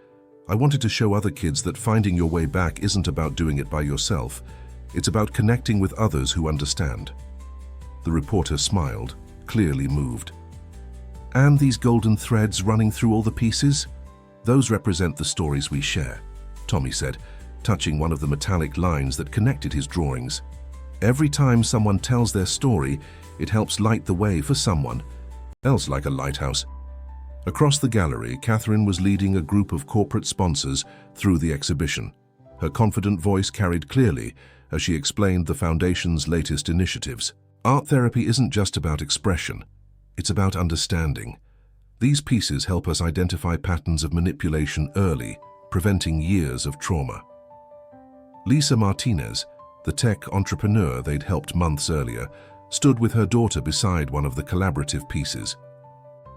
I wanted to show other kids that finding your way back isn't about doing it by yourself. It's about connecting with others who understand." The reporter smiled, clearly moved. "And these golden threads running through all the pieces? Those represent the stories we share," Tommy said, touching one of the metallic lines that connected his drawings. "Every time someone tells their story, it helps light the way for someone else, like a lighthouse." Across the gallery, Catherine was leading a group of corporate sponsors through the exhibition. Her confident voice carried clearly as she explained the Foundation's latest initiatives. Art therapy isn't just about expression, it's about understanding. These pieces help us identify patterns of manipulation early, preventing years of trauma. Lisa Martinez, the tech entrepreneur they'd helped months earlier, stood with her daughter beside one of the collaborative pieces.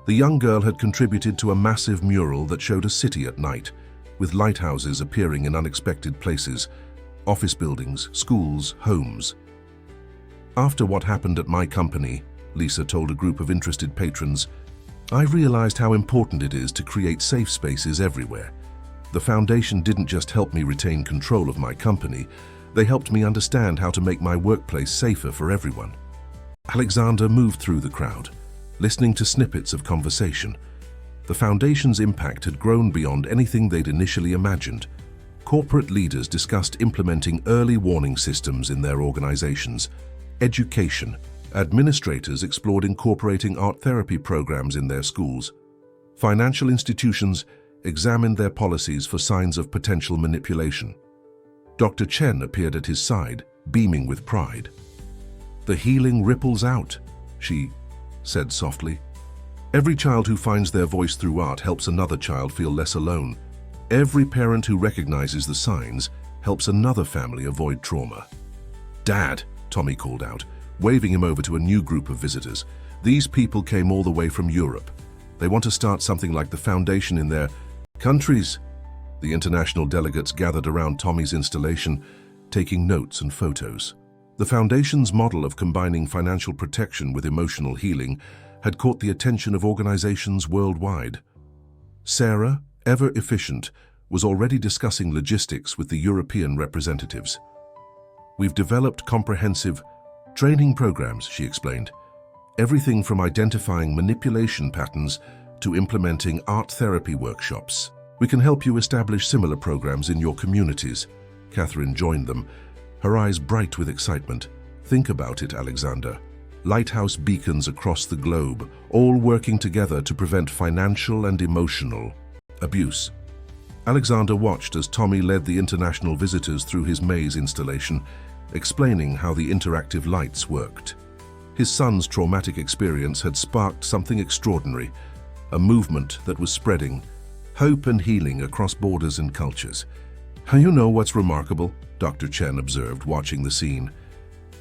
The young girl had contributed to a massive mural that showed a city at night, with lighthouses appearing in unexpected places, office buildings, schools, homes. "After what happened at my company," Lisa told a group of interested patrons, "I realized how important it is to create safe spaces everywhere. The Foundation didn't just help me retain control of my company, they helped me understand how to make my workplace safer for everyone." Alexander moved through the crowd, listening to snippets of conversation. The Foundation's impact had grown beyond anything they'd initially imagined. Corporate leaders discussed implementing early warning systems in their organizations. Education. Administrators explored incorporating art therapy programs in their schools. Financial institutions examined their policies for signs of potential manipulation. Dr. Chen appeared at his side, beaming with pride. "The healing ripples out," she said softly. "Every child who finds their voice through art helps another child feel less alone. Every parent who recognizes the signs helps another family avoid trauma." "Dad," Tommy called out, waving him over to a new group of visitors. "These people came all the way from Europe. They want to start something like the Foundation in their countries." The international delegates gathered around Tommy's installation, taking notes and photos. The Foundation's model of combining financial protection with emotional healing had caught the attention of organizations worldwide. Sarah, ever efficient, was already discussing logistics with the European representatives. "We've developed comprehensive training programs," she explained. "Everything from identifying manipulation patterns to implementing art therapy workshops. We can help you establish similar programs in your communities." Catherine joined them, her eyes bright with excitement. "Think about it, Alexander. Lighthouse beacons across the globe, all working together to prevent financial and emotional abuse." Alexander watched as Tommy led the international visitors through his maze installation, explaining how the interactive lights worked. His son's traumatic experience had sparked something extraordinary, a movement that was spreading hope and healing across borders and cultures. "You know what's remarkable?" Dr. Chen observed, watching the scene.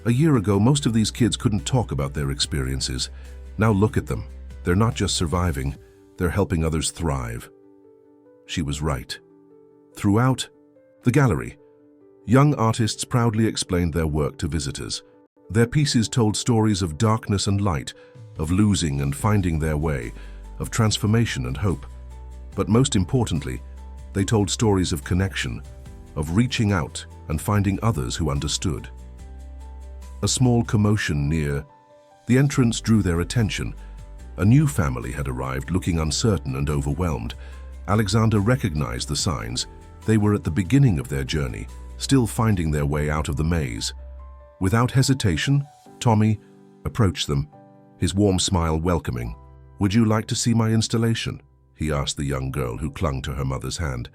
"A year ago, most of these kids couldn't talk about their experiences. Now look at them. They're not just surviving, they're helping others thrive. She was right. Throughout the gallery, young artists proudly explained their work to visitors. Their pieces told stories of darkness and light, of losing and finding their way, of transformation and hope. But most importantly, they told stories of connection, of reaching out and finding others who understood. A small commotion near the entrance drew their attention. A new family had arrived, looking uncertain and overwhelmed. Alexander recognized the signs. They were at the beginning of their journey, still finding their way out of the maze. Without hesitation, Tommy approached them, his warm smile welcoming. "Would you like to see my installation?" he asked the young girl who clung to her mother's hand.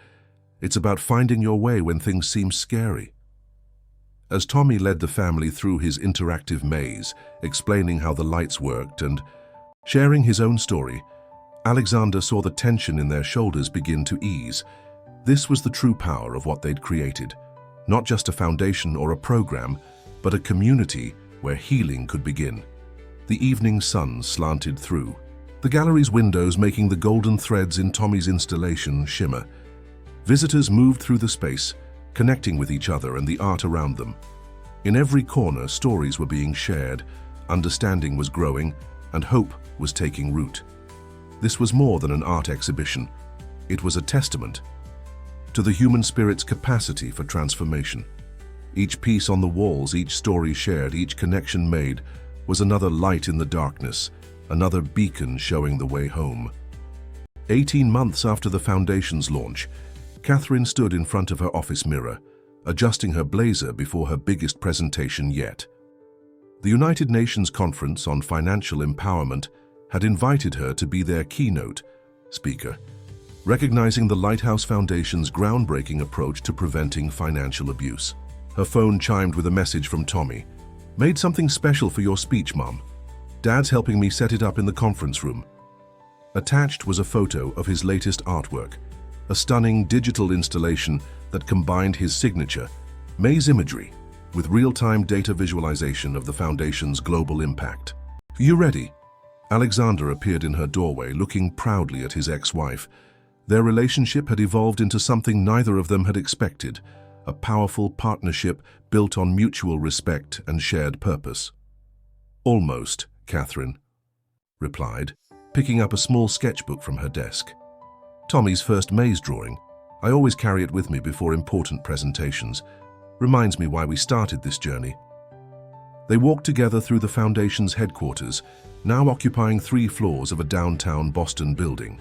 "It's about finding your way when things seem scary." As Tommy led the family through his interactive maze, explaining how the lights worked and sharing his own story, Alexander saw the tension in their shoulders begin to ease. This was the true power of what they'd created. Not just a foundation or a program, but a community where healing could begin. The evening sun slanted through the gallery's windows, making the golden threads in Tommy's installation shimmer. Visitors moved through the space, connecting with each other and the art around them. In every corner, stories were being shared, understanding was growing, and hope was taking root. This was more than an art exhibition. It was a testament to the human spirit's capacity for transformation. Each piece on the walls, each story shared, each connection made was another light in the darkness, another beacon showing the way home. 18 months after the foundation's launch, Catherine stood in front of her office mirror, adjusting her blazer before her biggest presentation yet. The United Nations Conference on Financial Empowerment had invited her to be their keynote speaker, recognizing the Lighthouse Foundation's groundbreaking approach to preventing financial abuse. Her phone chimed with a message from Tommy. "Made something special for your speech, Mom. Dad's helping me set it up in the conference room." Attached was a photo of his latest artwork, a stunning digital installation that combined his signature, maze imagery, with real-time data visualization of the Foundation's global impact. "You ready?" Alexander appeared in her doorway, looking proudly at his ex-wife. Their relationship had evolved into something neither of them had expected, a powerful partnership built on mutual respect and shared purpose. "Almost," Catherine replied, picking up a small sketchbook from her desk. "Tommy's first maze drawing. I always carry it with me before important presentations. Reminds me why we started this journey." They walked together through the Foundation's headquarters, now occupying 3 floors of a downtown Boston building.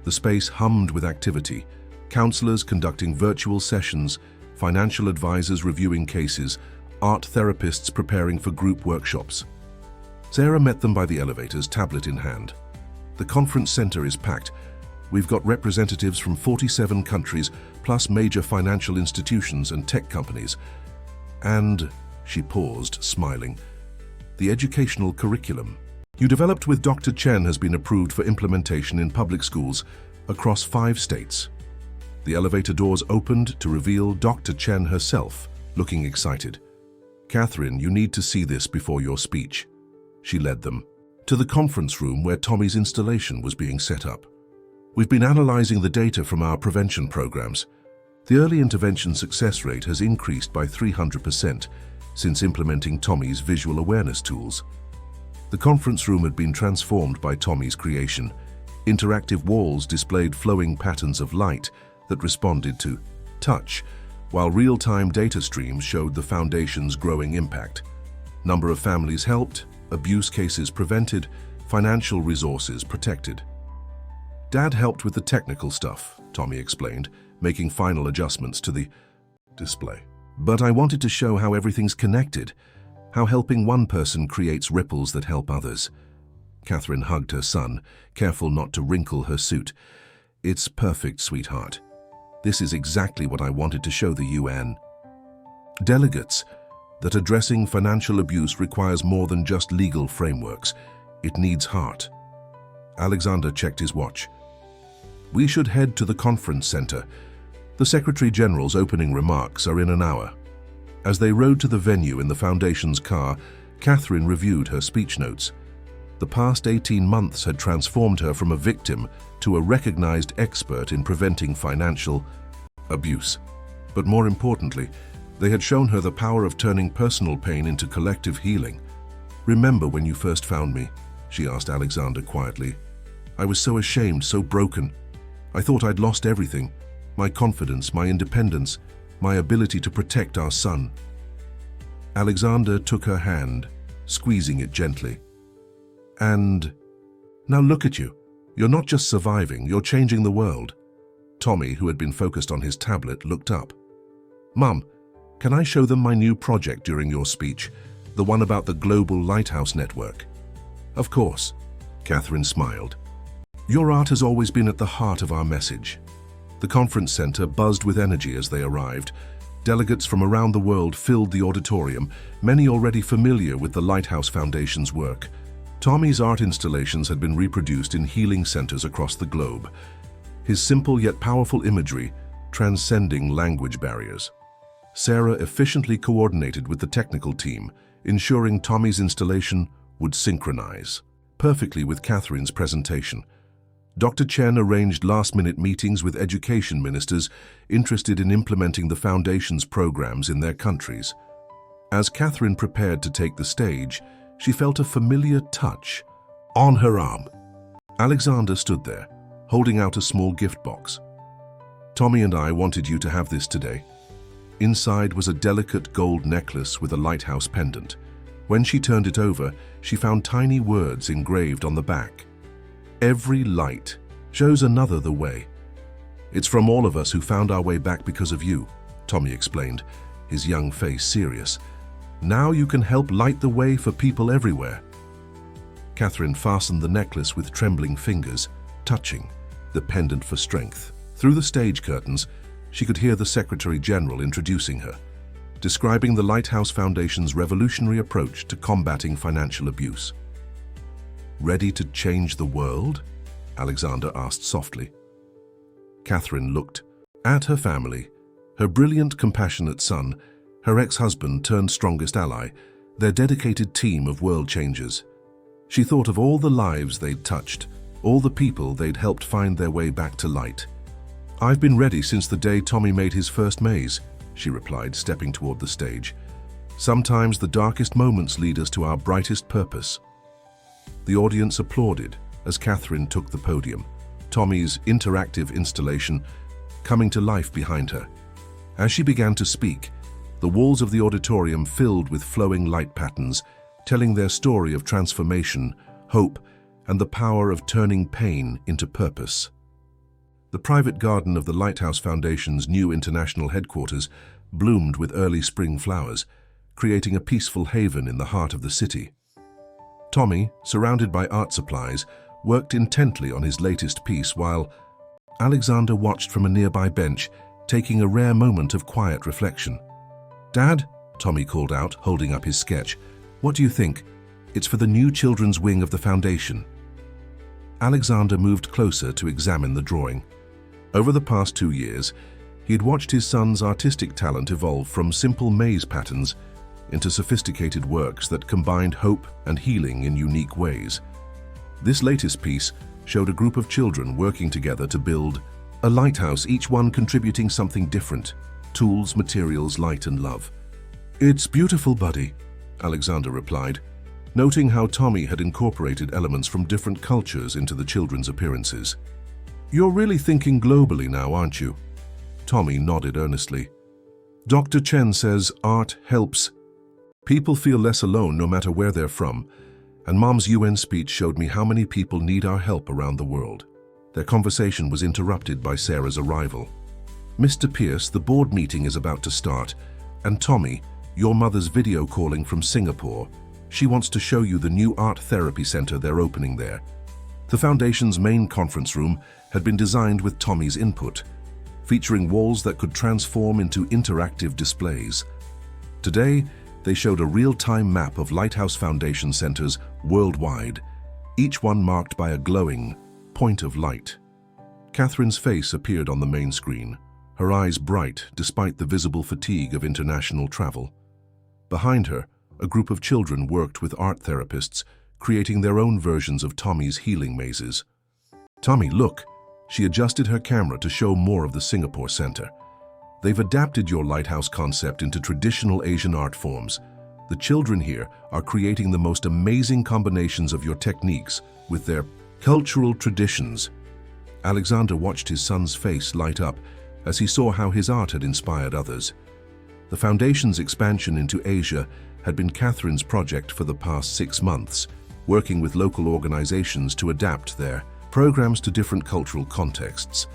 The space hummed with activity, counselors conducting virtual sessions, financial advisors reviewing cases, art therapists preparing for group workshops. Sarah met them by the elevators, tablet in hand. "The conference center is packed. We've got representatives from 47 countries, plus major financial institutions and tech companies. And," she paused, smiling, "the educational curriculum you developed with Dr. Chen has been approved for implementation in public schools across 5 states. The elevator doors opened to reveal Dr. Chen herself, looking excited. "Catherine, you need to see this before your speech." She led them to the conference room where Tommy's installation was being set up. "We've been analyzing the data from our prevention programs. The early intervention success rate has increased by 300% since implementing Tommy's visual awareness tools." The conference room had been transformed by Tommy's creation. Interactive walls displayed flowing patterns of light that responded to touch, while real-time data streams showed the Foundation's growing impact. Number of families helped, abuse cases prevented, financial resources protected. "Dad helped with the technical stuff," Tommy explained, making final adjustments to the display. "But I wanted to show how everything's connected, how helping one person creates ripples that help others." Catherine hugged her son, careful not to wrinkle her suit. "It's perfect, sweetheart. This is exactly what I wanted to show the UN delegates, that addressing financial abuse requires more than just legal frameworks. It needs heart." Alexander checked his watch. "We should head to the conference center. The Secretary General's opening remarks are in an hour." As they rode to the venue in the Foundation's car, Catherine reviewed her speech notes. The past 18 months had transformed her from a victim to a recognized expert in preventing financial abuse. But more importantly, they had shown her the power of turning personal pain into collective healing. "Remember when you first found me?" she asked Alexander quietly. "I was so ashamed, so broken. I thought I'd lost everything. My confidence, my independence, my ability to protect our son." Alexander took her hand, squeezing it gently. "And now look at you. You're not just surviving, you're changing the world." Tommy, who had been focused on his tablet, looked up. "Mum, can I show them my new project during your speech? The one about the Global Lighthouse Network?" "Of course," Catherine smiled. "Your art has always been at the heart of our message." The conference center buzzed with energy as they arrived. Delegates from around the world filled the auditorium, many already familiar with the Lighthouse Foundation's work. Tommy's art installations had been reproduced in healing centers across the globe, his simple yet powerful imagery transcending language barriers. Sarah efficiently coordinated with the technical team, ensuring Tommy's installation would synchronize perfectly with Catherine's presentation. Dr. Chen arranged last-minute meetings with education ministers interested in implementing the Foundation's programs in their countries. As Catherine prepared to take the stage, she felt a familiar touch on her arm. Alexander stood there, holding out a small gift box. "Tommy and I wanted you to have this today." Inside was a delicate gold necklace with a lighthouse pendant. When she turned it over, she found tiny words engraved on the back. "Every light shows another the way." "It's from all of us who found our way back because of you," Tommy explained, his young face serious. "Now you can help light the way for people everywhere." Catherine fastened the necklace with trembling fingers, touching the pendant for strength. Through the stage curtains, she could hear the Secretary General introducing her, describing the Lighthouse Foundation's revolutionary approach to combating financial abuse. "Ready to change the world?" Alexander asked softly. Catherine looked at her family, her brilliant, compassionate son, her ex-husband turned strongest ally, their dedicated team of world changers. She thought of all the lives they'd touched, all the people they'd helped find their way back to light. "I've been ready since the day Tommy made his first maze," she replied, stepping toward the stage. "Sometimes the darkest moments lead us to our brightest purpose." The audience applauded as Catherine took the podium, Tommy's interactive installation coming to life behind her. As she began to speak, the walls of the auditorium filled with flowing light patterns, telling their story of transformation, hope, and the power of turning pain into purpose. The private garden of the Lighthouse Foundation's new international headquarters bloomed with early spring flowers, creating a peaceful haven in the heart of the city. Tommy, surrounded by art supplies, worked intently on his latest piece while Alexander watched from a nearby bench, taking a rare moment of quiet reflection. "Dad," Tommy called out, holding up his sketch, "what do you think? It's for the new children's wing of the foundation." Alexander moved closer to examine the drawing. Over the past 2 years, he had watched his son's artistic talent evolve from simple maze patterns into sophisticated works that combined hope and healing in unique ways. This latest piece showed a group of children working together to build a lighthouse, each one contributing something different: tools, materials, light, and love. "It's beautiful, buddy," Alexander replied, noting how Tommy had incorporated elements from different cultures into the children's appearances. "You're really thinking globally now, aren't you?" Tommy nodded earnestly. "Dr. Chen says art helps people feel less alone no matter where they're from, and Mom's UN speech showed me how many people need our help around the world." Their conversation was interrupted by Sarah's arrival. "Mr. Pierce, the board meeting is about to start, and Tommy, your mother's video calling from Singapore. She wants to show you the new art therapy center they're opening there." The foundation's main conference room had been designed with Tommy's input, featuring walls that could transform into interactive displays. Today, they showed a real-time map of Lighthouse Foundation centers worldwide, each one marked by a glowing point of light. Catherine's face appeared on the main screen, her eyes bright despite the visible fatigue of international travel. Behind her, a group of children worked with art therapists, creating their own versions of Tommy's healing mazes. "Tommy, look." She adjusted her camera to show more of the Singapore Center. "They've adapted your lighthouse concept into traditional Asian art forms. The children here are creating the most amazing combinations of your techniques with their cultural traditions." Alexander watched his son's face light up as he saw how his art had inspired others. The Foundation's expansion into Asia had been Catherine's project for the past 6 months, working with local organizations to adapt their programs to different cultural contexts.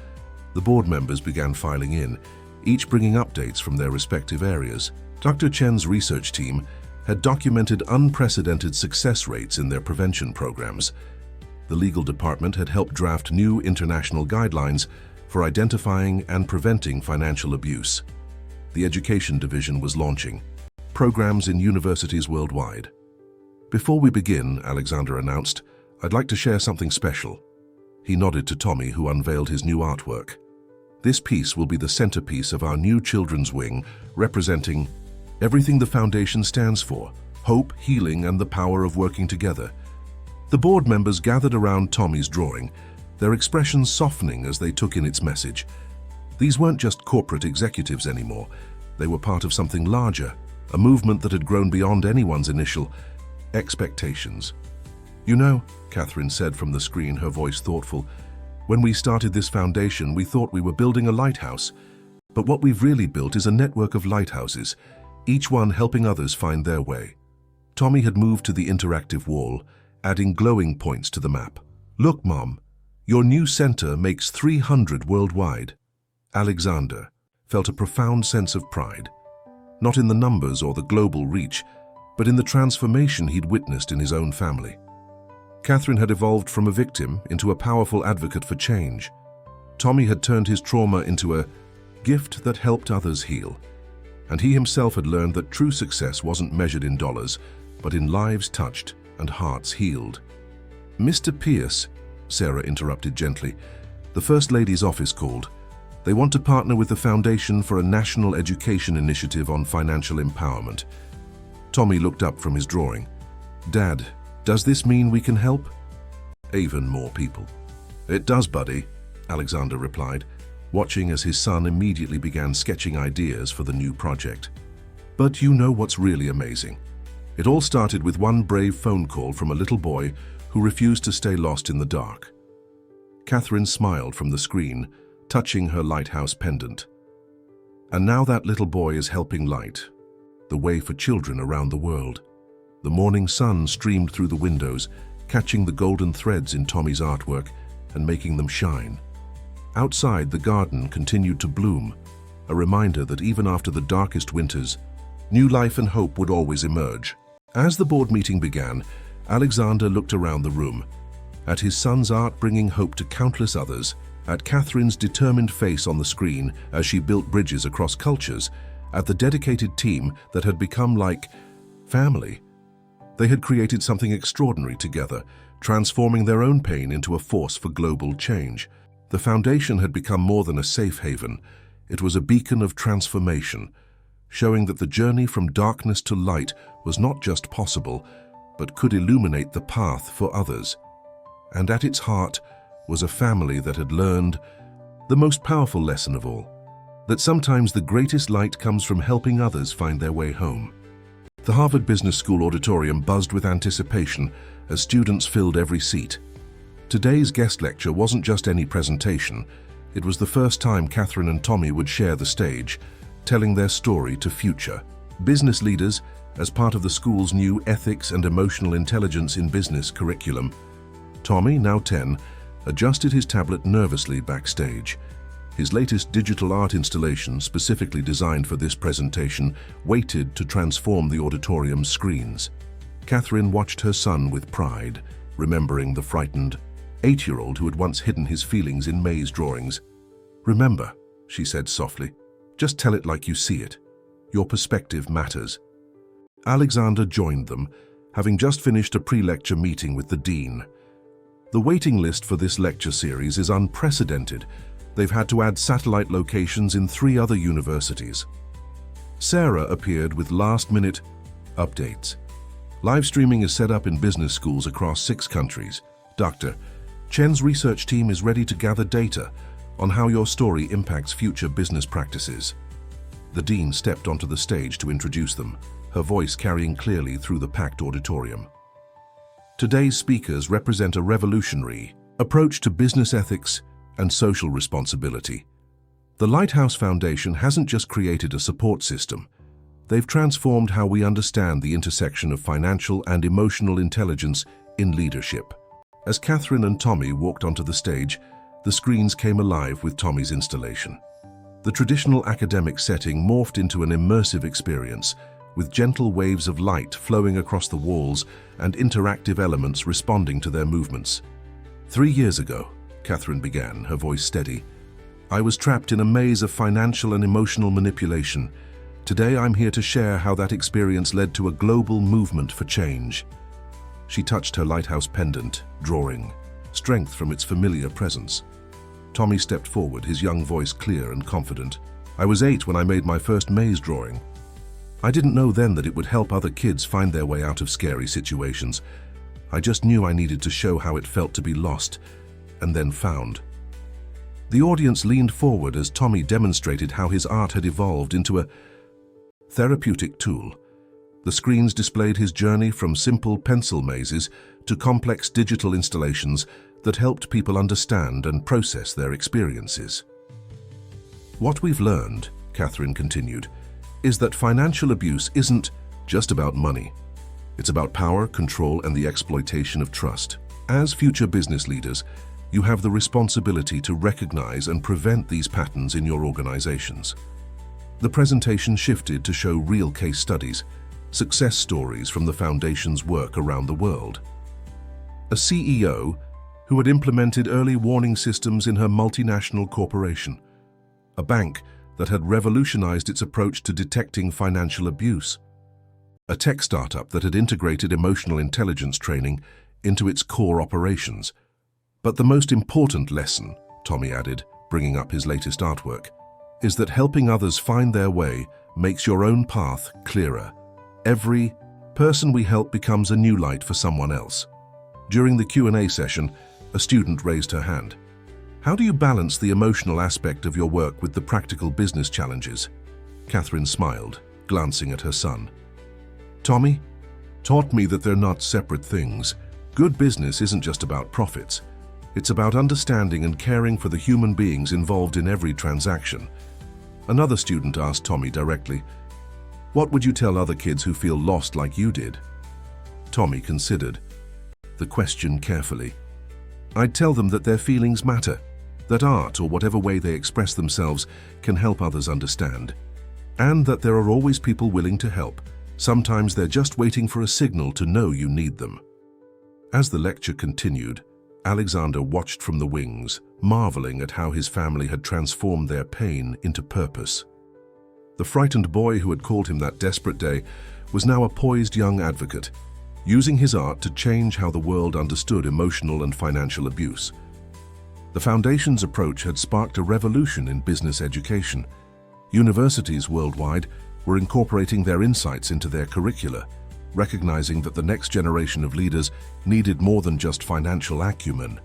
The board members began filing in, each bringing updates from their respective areas. Dr. Chen's research team had documented unprecedented success rates in their prevention programs. The legal department had helped draft new international guidelines for identifying and preventing financial abuse. The education division was launching programs in universities worldwide. "Before we begin," Alexander announced, "I'd like to share something special." He nodded to Tommy, who unveiled his new artwork. "This piece will be the centerpiece of our new children's wing, representing everything the Foundation stands for: hope, healing, and the power of working together." The board members gathered around Tommy's drawing, their expressions softening as they took in its message. These weren't just corporate executives anymore. They were part of something larger, a movement that had grown beyond anyone's initial expectations. "You know," Catherine said from the screen, her voice thoughtful, "when we started this foundation, we thought we were building a lighthouse. But what we've really built is a network of lighthouses, each one helping others find their way." Tommy had moved to the interactive wall, adding glowing points to the map. "Look, Mom, your new center makes 300 worldwide." Alexander felt a profound sense of pride, not in the numbers or the global reach, but in the transformation he'd witnessed in his own family. Catherine had evolved from a victim into a powerful advocate for change. Tommy had turned his trauma into a gift that helped others heal. And he himself had learned that true success wasn't measured in dollars, but in lives touched and hearts healed. "Mr. Pierce," Sarah interrupted gently, "the First Lady's office called. They want to partner with the Foundation for a national education initiative on financial empowerment." Tommy looked up from his drawing. "Dad, does this mean we can help?" "Even more people." "It does, buddy," Alexander replied, watching as his son immediately began sketching ideas for the new project. "But you know what's really amazing? It all started with one brave phone call from a little boy who refused to stay lost in the dark." Catherine smiled from the screen, touching her lighthouse pendant. "And now that little boy is helping light the way for children around the world." The morning sun streamed through the windows, catching the golden threads in Tommy's artwork and making them shine. Outside, the garden continued to bloom, a reminder that even after the darkest winters, new life and hope would always emerge. As the board meeting began, Alexander looked around the room, at his son's art bringing hope to countless others, at Catherine's determined face on the screen as she built bridges across cultures, at the dedicated team that had become like family. They had created something extraordinary together, transforming their own pain into a force for global change. The Foundation had become more than a safe haven. It was a beacon of transformation, showing that the journey from darkness to light was not just possible, but could illuminate the path for others. And at its heart was a family that had learned the most powerful lesson of all, that sometimes the greatest light comes from helping others find their way home. The Harvard Business School auditorium buzzed with anticipation as students filled every seat. Today's guest lecture wasn't just any presentation. It was the first time Catherine and Tommy would share the stage, telling their story to future business leaders as part of the school's new Ethics and Emotional Intelligence in Business curriculum. Tommy, now 10, adjusted his tablet nervously backstage. His latest digital art installation, specifically designed for this presentation, waited to transform the auditorium's screens. Catherine watched her son with pride, remembering the frightened 8-year-old who had once hidden his feelings in maze drawings. "Remember," she said softly, "just tell it like you see it. Your perspective matters." Alexander joined them, having just finished a pre-lecture meeting with the dean. The waiting list for this lecture series is unprecedented. They've had to add satellite locations in 3 other universities. Sarah appeared with last-minute updates. Live streaming is set up in business schools across 6 countries. Dr. Chen's research team is ready to gather data on how your story impacts future business practices. The dean stepped onto the stage to introduce them, her voice carrying clearly through the packed auditorium. Today's speakers represent a revolutionary approach to business ethics and social responsibility. The Lighthouse Foundation hasn't just created a support system. They've transformed how we understand the intersection of financial and emotional intelligence in leadership. As Catherine and Tommy walked onto the stage, the screens came alive with Tommy's installation. The traditional academic setting morphed into an immersive experience, with gentle waves of light flowing across the walls and interactive elements responding to their movements. 3 years ago, Catherine began, her voice steady, I was trapped in a maze of financial and emotional manipulation. Today I'm here to share how that experience led to a global movement for change. She touched her lighthouse pendant, drawing strength from its familiar presence. Tommy stepped forward, his young voice clear and confident. I was 8 when I made my first maze drawing. I didn't know then that it would help other kids find their way out of scary situations. I just knew I needed to show how it felt to be lost, and then found. The audience leaned forward as Tommy demonstrated how his art had evolved into a therapeutic tool. The screens displayed his journey from simple pencil mazes to complex digital installations that helped people understand and process their experiences. What we've learned, Catherine continued, is that financial abuse isn't just about money. It's about power, control, and the exploitation of trust. As future business leaders, you have the responsibility to recognize and prevent these patterns in your organizations. The presentation shifted to show real case studies, success stories from the Foundation's work around the world. A CEO who had implemented early warning systems in her multinational corporation. A bank that had revolutionized its approach to detecting financial abuse. A tech startup that had integrated emotional intelligence training into its core operations. But the most important lesson, Tommy added, bringing up his latest artwork, is that helping others find their way makes your own path clearer. Every person we help becomes a new light for someone else. During the Q&A session, a student raised her hand. How do you balance the emotional aspect of your work with the practical business challenges? Catherine smiled, glancing at her son. Tommy taught me that they're not separate things. Good business isn't just about profits. It's about understanding and caring for the human beings involved in every transaction. Another student asked Tommy directly, what would you tell other kids who feel lost like you did? Tommy considered the question carefully. I'd tell them that their feelings matter, that art or whatever way they express themselves can help others understand, and that there are always people willing to help. Sometimes they're just waiting for a signal to know you need them. As the lecture continued, Alexander watched from the wings, marveling at how his family had transformed their pain into purpose. The frightened boy who had called him that desperate day was now a poised young advocate, using his art to change how the world understood emotional and financial abuse. The Foundation's approach had sparked a revolution in business education. Universities worldwide were incorporating their insights into their curricula, recognizing that the next generation of leaders needed more than just financial acumen.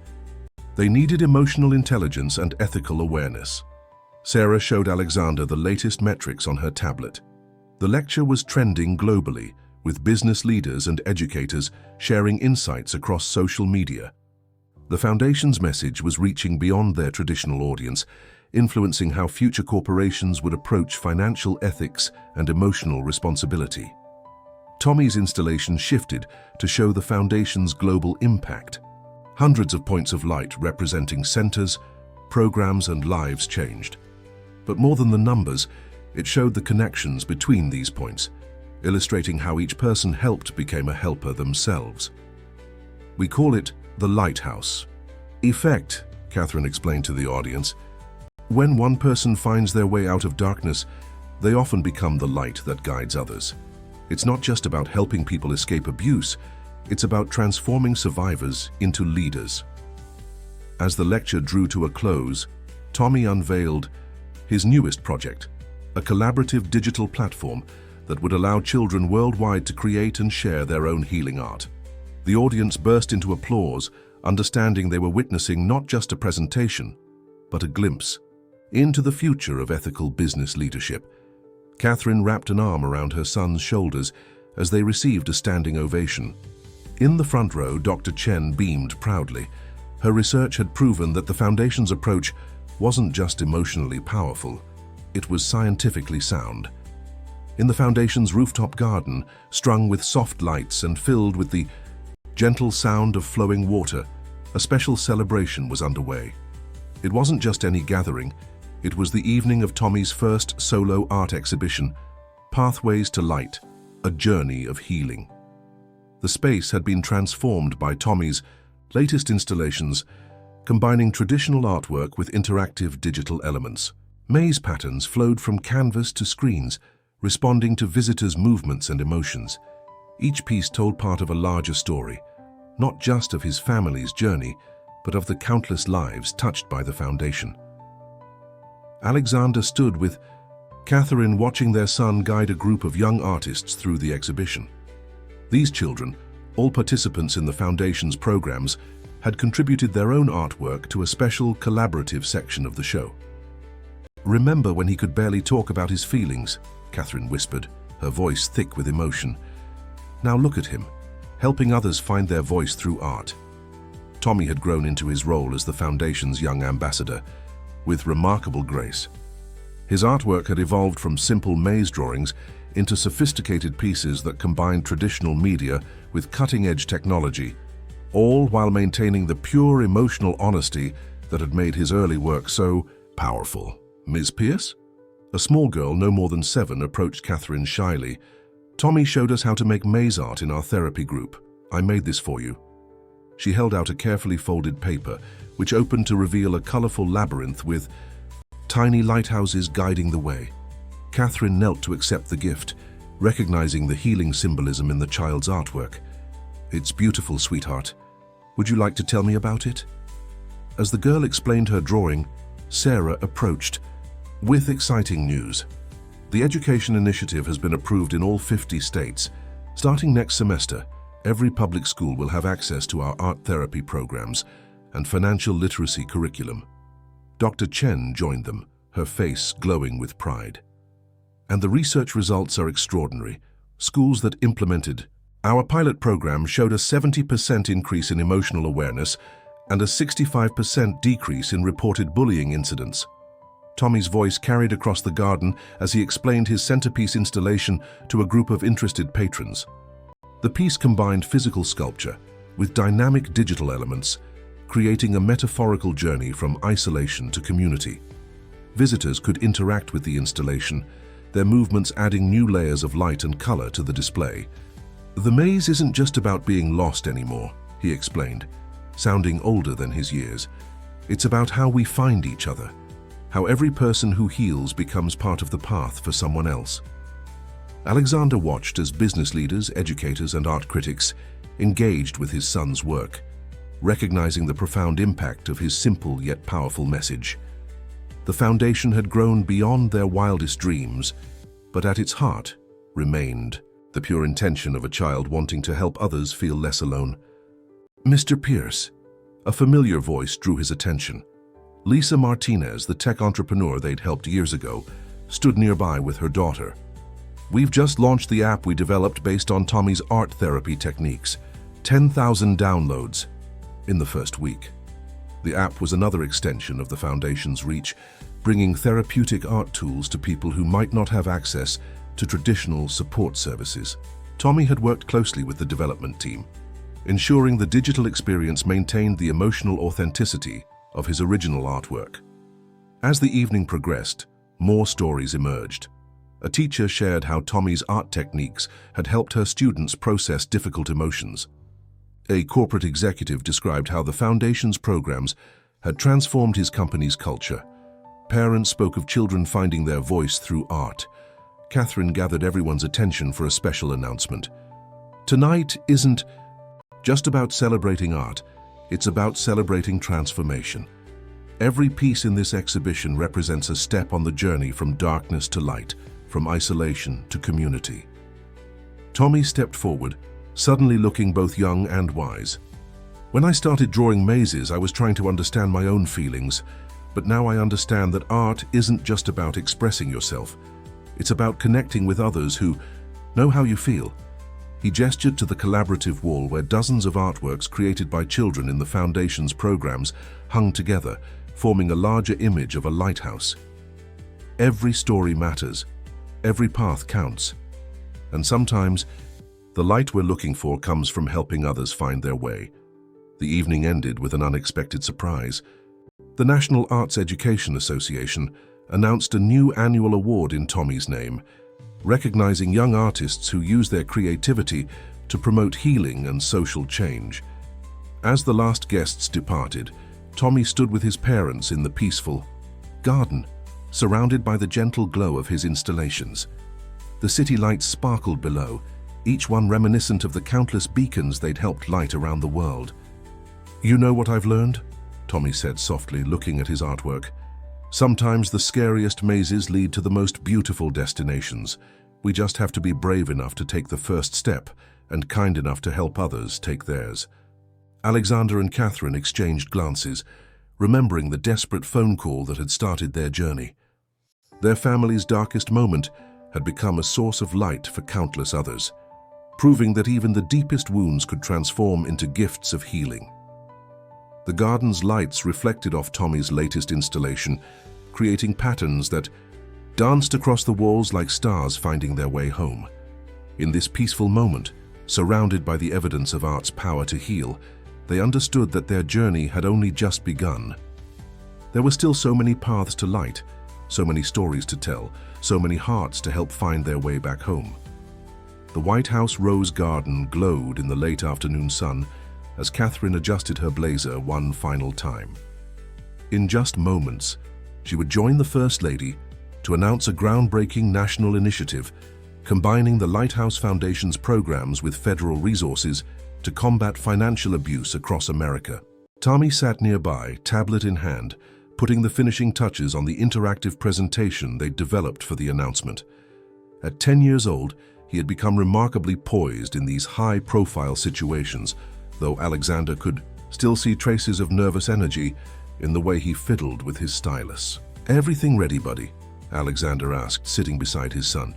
They needed emotional intelligence and ethical awareness. Sarah showed Alexander the latest metrics on her tablet. The lecture was trending globally, with business leaders and educators sharing insights across social media. The Foundation's message was reaching beyond their traditional audience, influencing how future corporations would approach financial ethics and emotional responsibility. Tommy's installation shifted to show the Foundation's global impact. Hundreds of points of light representing centers, programs, and lives changed. But more than the numbers, it showed the connections between these points, illustrating how each person helped became a helper themselves. We call it the lighthouse effect, Catherine explained to the audience. When one person finds their way out of darkness, they often become the light that guides others. It's not just about helping people escape abuse, it's about transforming survivors into leaders. As the lecture drew to a close, Tommy unveiled his newest project, a collaborative digital platform that would allow children worldwide to create and share their own healing art. The audience burst into applause, understanding they were witnessing not just a presentation, but a glimpse into the future of ethical business leadership. Catherine wrapped an arm around her son's shoulders as they received a standing ovation. In the front row, Dr. Chen beamed proudly. Her research had proven that the Foundation's approach wasn't just emotionally powerful, it was scientifically sound. In the Foundation's rooftop garden, strung with soft lights and filled with the gentle sound of flowing water, a special celebration was underway. It wasn't just any gathering, it was the evening of Tommy's first solo art exhibition, Pathways to Light, a journey of healing. The space had been transformed by Tommy's latest installations, combining traditional artwork with interactive digital elements. Maze patterns flowed from canvas to screens, responding to visitors' movements and emotions. Each piece told part of a larger story, not just of his family's journey, but of the countless lives touched by the Foundation. Alexander stood with Catherine watching their son guide a group of young artists through the exhibition. These children, all participants in the Foundation's programs, had contributed their own artwork to a special collaborative section of the show. "Remember when he could barely talk about his feelings?" Catherine whispered, her voice thick with emotion. "Now look at him, helping others find their voice through art." Tommy had grown into his role as the Foundation's young ambassador, with remarkable grace. His artwork had evolved from simple maze drawings into sophisticated pieces that combined traditional media with cutting-edge technology, all while maintaining the pure emotional honesty that had made his early work so powerful. "Ms. Pierce?" A small girl, no more than 7, approached Catherine shyly. "Tommy showed us how to make maze art in our therapy group. I made this for you." She held out a carefully folded paper, which opened to reveal a colorful labyrinth with tiny lighthouses guiding the way. Catherine knelt to accept the gift, recognizing the healing symbolism in the child's artwork. "It's beautiful, sweetheart. Would you like to tell me about it?" As the girl explained her drawing, Sarah approached with exciting news. The Education Initiative has been approved in all 50 states. Starting next semester, every public school will have access to our art therapy programs and financial literacy curriculum. Dr. Chen joined them, her face glowing with pride. And the research results are extraordinary. Schools that implemented our pilot program showed a 70% increase in emotional awareness and a 65% decrease in reported bullying incidents. Tommy's voice carried across the garden as he explained his centerpiece installation to a group of interested patrons. The piece combined physical sculpture with dynamic digital elements, creating a metaphorical journey from isolation to community. Visitors could interact with the installation, their movements adding new layers of light and color to the display. "The maze isn't just about being lost anymore," he explained, sounding older than his years. "It's about how we find each other, how every person who heals becomes part of the path for someone else." Alexander watched as business leaders, educators, and art critics engaged with his son's work, recognizing the profound impact of his simple yet powerful message. The Foundation had grown beyond their wildest dreams, but at its heart remained the pure intention of a child wanting to help others feel less alone. "Mr. Pierce," a familiar voice drew his attention. Lisa Martinez, the tech entrepreneur they'd helped years ago, stood nearby with her daughter. "We've just launched the app we developed based on Tommy's art therapy techniques. 10,000 downloads in the first week." The app was another extension of the Foundation's reach, bringing therapeutic art tools to people who might not have access to traditional support services. Tommy had worked closely with the development team, ensuring the digital experience maintained the emotional authenticity of his original artwork. As the evening progressed, more stories emerged. A teacher shared how Tommy's art techniques had helped her students process difficult emotions. A corporate executive described how the Foundation's programs had transformed his company's culture. Parents spoke of children finding their voice through art. Catherine gathered everyone's attention for a special announcement. "Tonight isn't just about celebrating art, it's about celebrating transformation. Every piece in this exhibition represents a step on the journey from darkness to light, from isolation to community. Tommy stepped forward, suddenly looking both young and wise. When I started drawing mazes, I was trying to understand my own feelings, but now I understand that art isn't just about expressing yourself. It's about connecting with others who know how you feel. He gestured to the collaborative wall where dozens of artworks created by children in the Foundation's programs hung together, forming a larger image of a lighthouse. Every story matters. Every path counts. And sometimes, the light we're looking for comes from helping others find their way. The evening ended with an unexpected surprise. The National Arts Education Association announced a new annual award in Tommy's name, recognizing young artists who use their creativity to promote healing and social change. As the last guests departed, Tommy stood with his parents in the peaceful garden, surrounded by the gentle glow of his installations. The city lights sparkled below, each one reminiscent of the countless beacons they'd helped light around the world. "You know what I've learned?" Tommy said softly, looking at his artwork. "Sometimes the scariest mazes lead to the most beautiful destinations. We just have to be brave enough to take the first step and kind enough to help others take theirs." Alexander and Catherine exchanged glances, remembering the desperate phone call that had started their journey. Their family's darkest moment had become a source of light for countless others, proving that even the deepest wounds could transform into gifts of healing. The garden's lights reflected off Tommy's latest installation, creating patterns that danced across the walls like stars finding their way home. In this peaceful moment, surrounded by the evidence of art's power to heal, they understood that their journey had only just begun. There were still so many paths to light, so many stories to tell, so many hearts to help find their way back home. The White House rose garden glowed in the late afternoon sun as Catherine adjusted her blazer one final time. In just moments, she would join the First Lady to announce a groundbreaking national initiative combining the Lighthouse Foundation's programs with federal resources to combat financial abuse across America. Tommy sat nearby, tablet in hand, putting the finishing touches on the interactive presentation they'd developed for the announcement. At 10 years old, he had become remarkably poised in these high-profile situations, though Alexander could still see traces of nervous energy in the way he fiddled with his stylus. "Everything ready, buddy?" Alexander asked, sitting beside his son.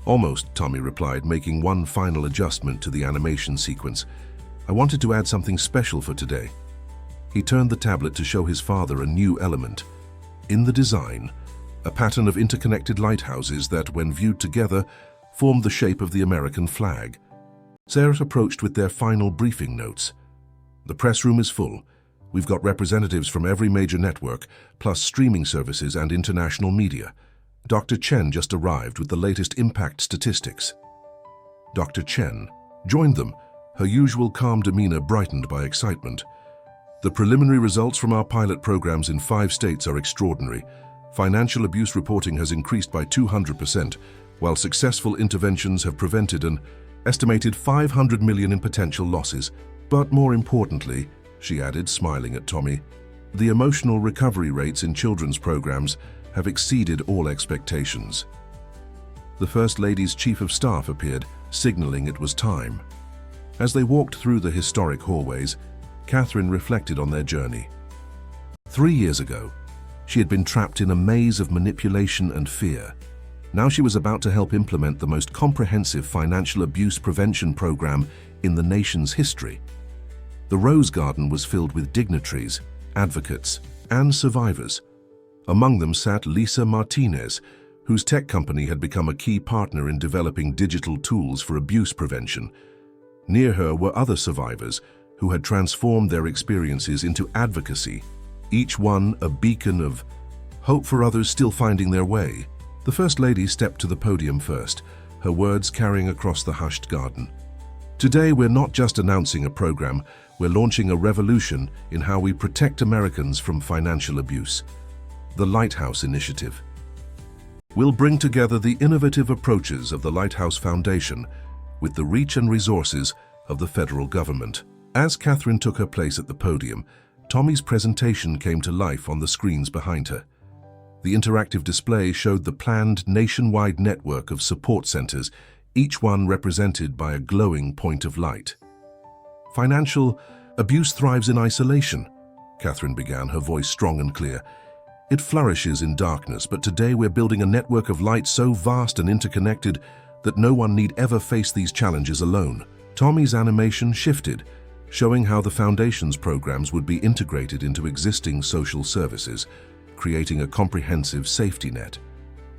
"Almost," Tommy replied, making one final adjustment to the animation sequence. "I wanted to add something special for today." He turned the tablet to show his father a new element. In the design, a pattern of interconnected lighthouses that, when viewed together, formed the shape of the American flag. Sarah approached with their final briefing notes. "The press room is full. We've got representatives from every major network, plus streaming services and international media. Dr. Chen just arrived with the latest impact statistics." Dr. Chen joined them, her usual calm demeanor brightened by excitement. "The preliminary results from our pilot programs in 5 states are extraordinary. Financial abuse reporting has increased by 200%, while successful interventions have prevented an estimated 500 million in potential losses. But more importantly," she added, smiling at Tommy, "the emotional recovery rates in children's programs have exceeded all expectations." The First Lady's Chief of Staff appeared, signaling it was time. As they walked through the historic hallways, Catherine reflected on their journey. 3 years ago, she had been trapped in a maze of manipulation and fear. Now she was about to help implement the most comprehensive financial abuse prevention program in the nation's history. The Rose Garden was filled with dignitaries, advocates, and survivors. Among them sat Lisa Martinez, whose tech company had become a key partner in developing digital tools for abuse prevention. Near her were other survivors who had transformed their experiences into advocacy, each one a beacon of hope for others still finding their way. The First Lady stepped to the podium first, her words carrying across the hushed garden. "Today, we're not just announcing a program, we're launching a revolution in how we protect Americans from financial abuse. The Lighthouse Initiative. We'll bring together the innovative approaches of the Lighthouse Foundation with the reach and resources of the federal government." As Catherine took her place at the podium, Tommy's presentation came to life on the screens behind her. The interactive display showed the planned nationwide network of support centers, each one represented by a glowing point of light. Financial abuse thrives in isolation, Catherine began, her voice strong and clear. It flourishes in darkness, but today we're building a network of light so vast and interconnected that no one need ever face these challenges alone. Tommy's animation shifted, showing how the Foundation's programs would be integrated into existing social services, creating a comprehensive safety net.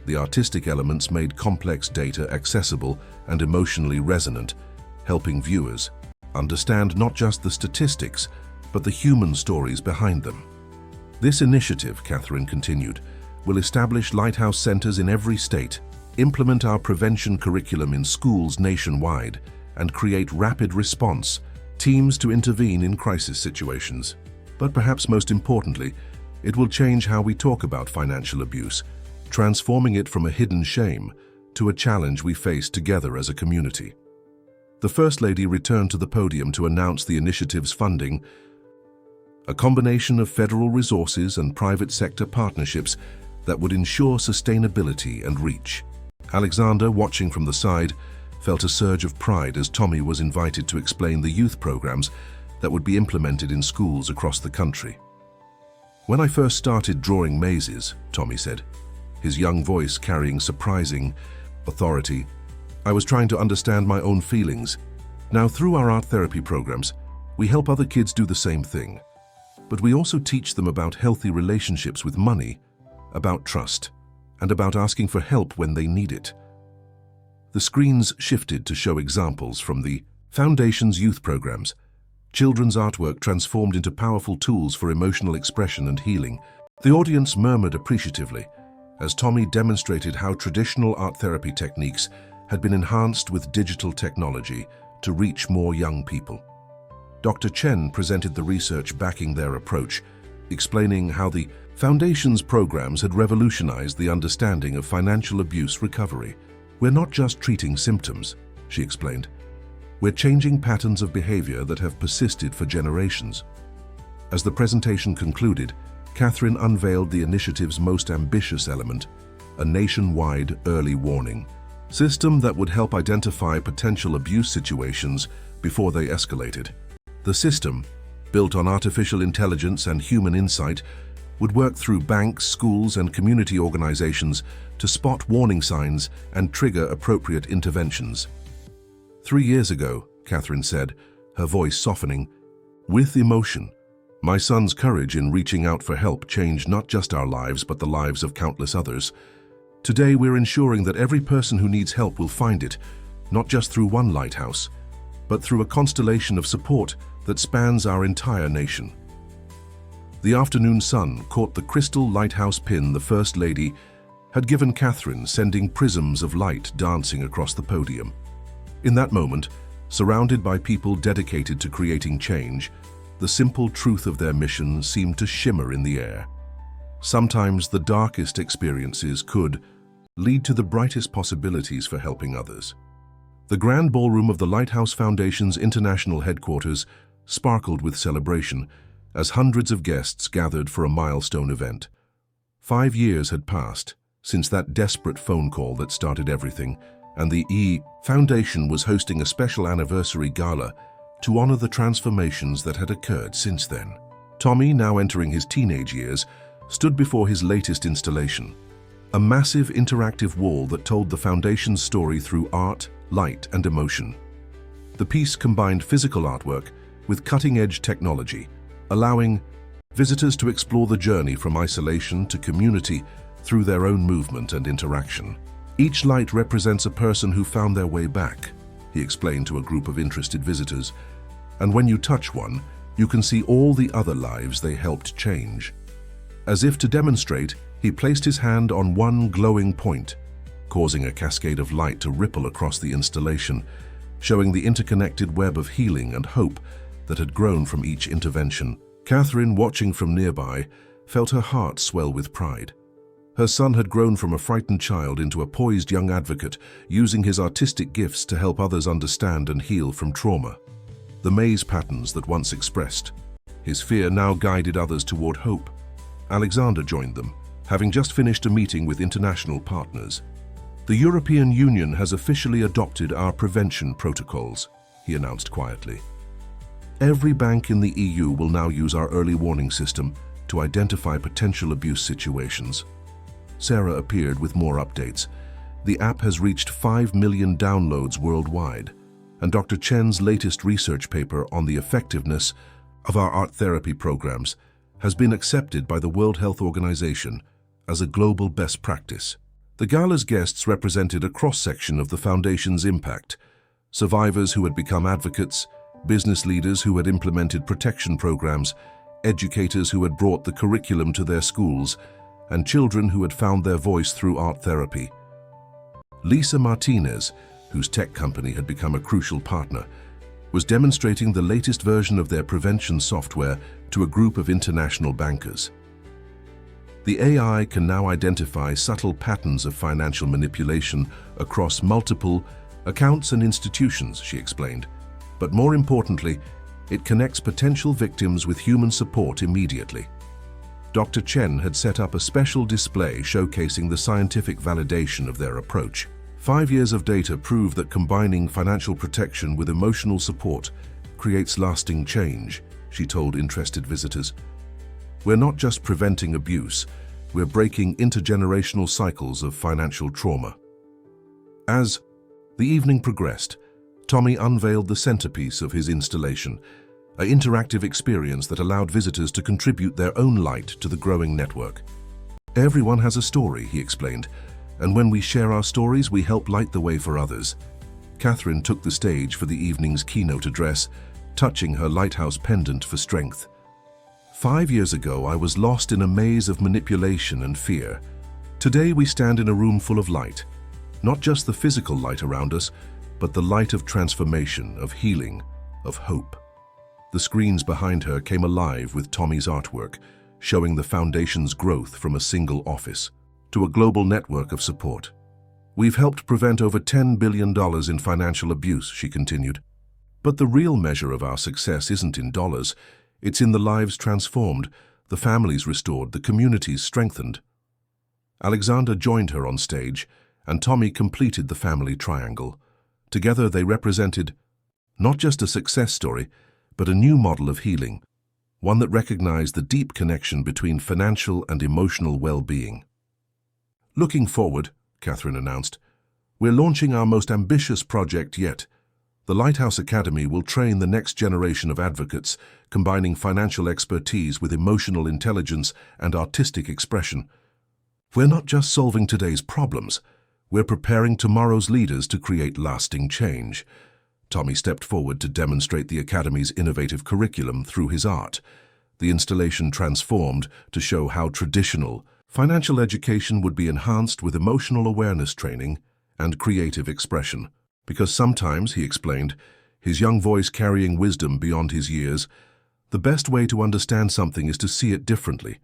The artistic elements made complex data accessible and emotionally resonant, helping viewers understand not just the statistics, but the human stories behind them. This initiative, Catherine continued, will establish lighthouse centers in every state, implement our prevention curriculum in schools nationwide, and create rapid response teams to intervene in crisis situations. But perhaps most importantly, it will change how we talk about financial abuse, transforming it from a hidden shame to a challenge we face together as a community. The First Lady returned to the podium to announce the initiative's funding, a combination of federal resources and private sector partnerships that would ensure sustainability and reach. Alexander, watching from the side, felt a surge of pride as Tommy was invited to explain the youth programs that would be implemented in schools across the country. "When I first started drawing mazes," Tommy said, his young voice carrying surprising authority, "I was trying to understand my own feelings. Now, through our art therapy programs, we help other kids do the same thing. But we also teach them about healthy relationships with money, about trust, and about asking for help when they need it." The screens shifted to show examples from the Foundation's youth programs. Children's artwork transformed into powerful tools for emotional expression and healing. The audience murmured appreciatively as Tommy demonstrated how traditional art therapy techniques had been enhanced with digital technology to reach more young people. Dr. Chen presented the research backing their approach, explaining how the Foundation's programs had revolutionized the understanding of financial abuse recovery. "We're not just treating symptoms," she explained. "We're changing patterns of behavior that have persisted for generations." As the presentation concluded, Catherine unveiled the initiative's most ambitious element, a nationwide early warning system that would help identify potential abuse situations before they escalated. The system, built on artificial intelligence and human insight, would work through banks, schools, and community organizations to spot warning signs and trigger appropriate interventions. 3 years ago, Catherine said, her voice softening, with emotion, my son's courage in reaching out for help changed not just our lives but the lives of countless others. Today we're ensuring that every person who needs help will find it, not just through one lighthouse, but through a constellation of support that spans our entire nation. The afternoon sun caught the crystal lighthouse pin the First Lady had given Catherine, sending prisms of light dancing across the podium. In that moment, surrounded by people dedicated to creating change, the simple truth of their mission seemed to shimmer in the air. Sometimes the darkest experiences could lead to the brightest possibilities for helping others. The grand ballroom of the Lighthouse Foundation's international headquarters sparkled with celebration as hundreds of guests gathered for a milestone event. 5 years had passed since that desperate phone call that started everything, and the Foundation was hosting a special anniversary gala to honor the transformations that had occurred since then. Tommy, now entering his teenage years, stood before his latest installation, a massive interactive wall that told the Foundation's story through art, light, and emotion. The piece combined physical artwork with cutting-edge technology, allowing visitors to explore the journey from isolation to community through their own movement and interaction. Each light represents a person who found their way back, he explained to a group of interested visitors, and when you touch one, you can see all the other lives they helped change. As if to demonstrate, he placed his hand on one glowing point, causing a cascade of light to ripple across the installation, showing the interconnected web of healing and hope that had grown from each intervention. Catherine, watching from nearby, felt her heart swell with pride. Her son had grown from a frightened child into a poised young advocate, using his artistic gifts to help others understand and heal from trauma. The maze patterns that once expressed his fear now guided others toward hope. Alexander joined them, having just finished a meeting with international partners. "The European Union has officially adopted our prevention protocols," he announced quietly. "Every bank in the EU will now use our early warning system to identify potential abuse situations." Sarah appeared with more updates. The app has reached 5 million downloads worldwide, and Dr. Chen's latest research paper on the effectiveness of our art therapy programs has been accepted by the World Health Organization as a global best practice. The gala's guests represented a cross-section of the Foundation's impact: survivors who had become advocates, business leaders who had implemented protection programs, educators who had brought the curriculum to their schools, and children who had found their voice through art therapy. Lisa Martinez, whose tech company had become a crucial partner, was demonstrating the latest version of their prevention software to a group of international bankers. The AI can now identify subtle patterns of financial manipulation across multiple accounts and institutions, she explained. But more importantly, it connects potential victims with human support immediately. Dr. Chen had set up a special display showcasing the scientific validation of their approach. 5 years of data prove that combining financial protection with emotional support creates lasting change, she told interested visitors. "We're not just preventing abuse, we're breaking intergenerational cycles of financial trauma." As the evening progressed, Tommy unveiled the centerpiece of his installation, an interactive experience that allowed visitors to contribute their own light to the growing network. "Everyone has a story," he explained, "and when we share our stories, we help light the way for others." Catherine took the stage for the evening's keynote address, touching her lighthouse pendant for strength. 5 years ago, I was lost in a maze of manipulation and fear. Today, we stand in a room full of light, not just the physical light around us, but the light of transformation, of healing, of hope." The screens behind her came alive with Tommy's artwork, showing the Foundation's growth from a single office to a global network of support. "We've helped prevent over $10 billion in financial abuse," she continued. "But the real measure of our success isn't in dollars. It's in the lives transformed, the families restored, the communities strengthened." Alexander joined her on stage, and Tommy completed the family triangle. Together they represented not just a success story, but a new model of healing, one that recognized the deep connection between financial and emotional well-being. "Looking forward," Catherine announced, "we're launching our most ambitious project yet. The Lighthouse Academy will train the next generation of advocates, combining financial expertise with emotional intelligence and artistic expression. We're not just solving today's problems, we're preparing tomorrow's leaders to create lasting change." Tommy stepped forward to demonstrate the Academy's innovative curriculum through his art. The installation transformed to show how traditional financial education would be enhanced with emotional awareness training and creative expression. Because sometimes, he explained, his young voice carrying wisdom beyond his years, the best way to understand something is to see it differently.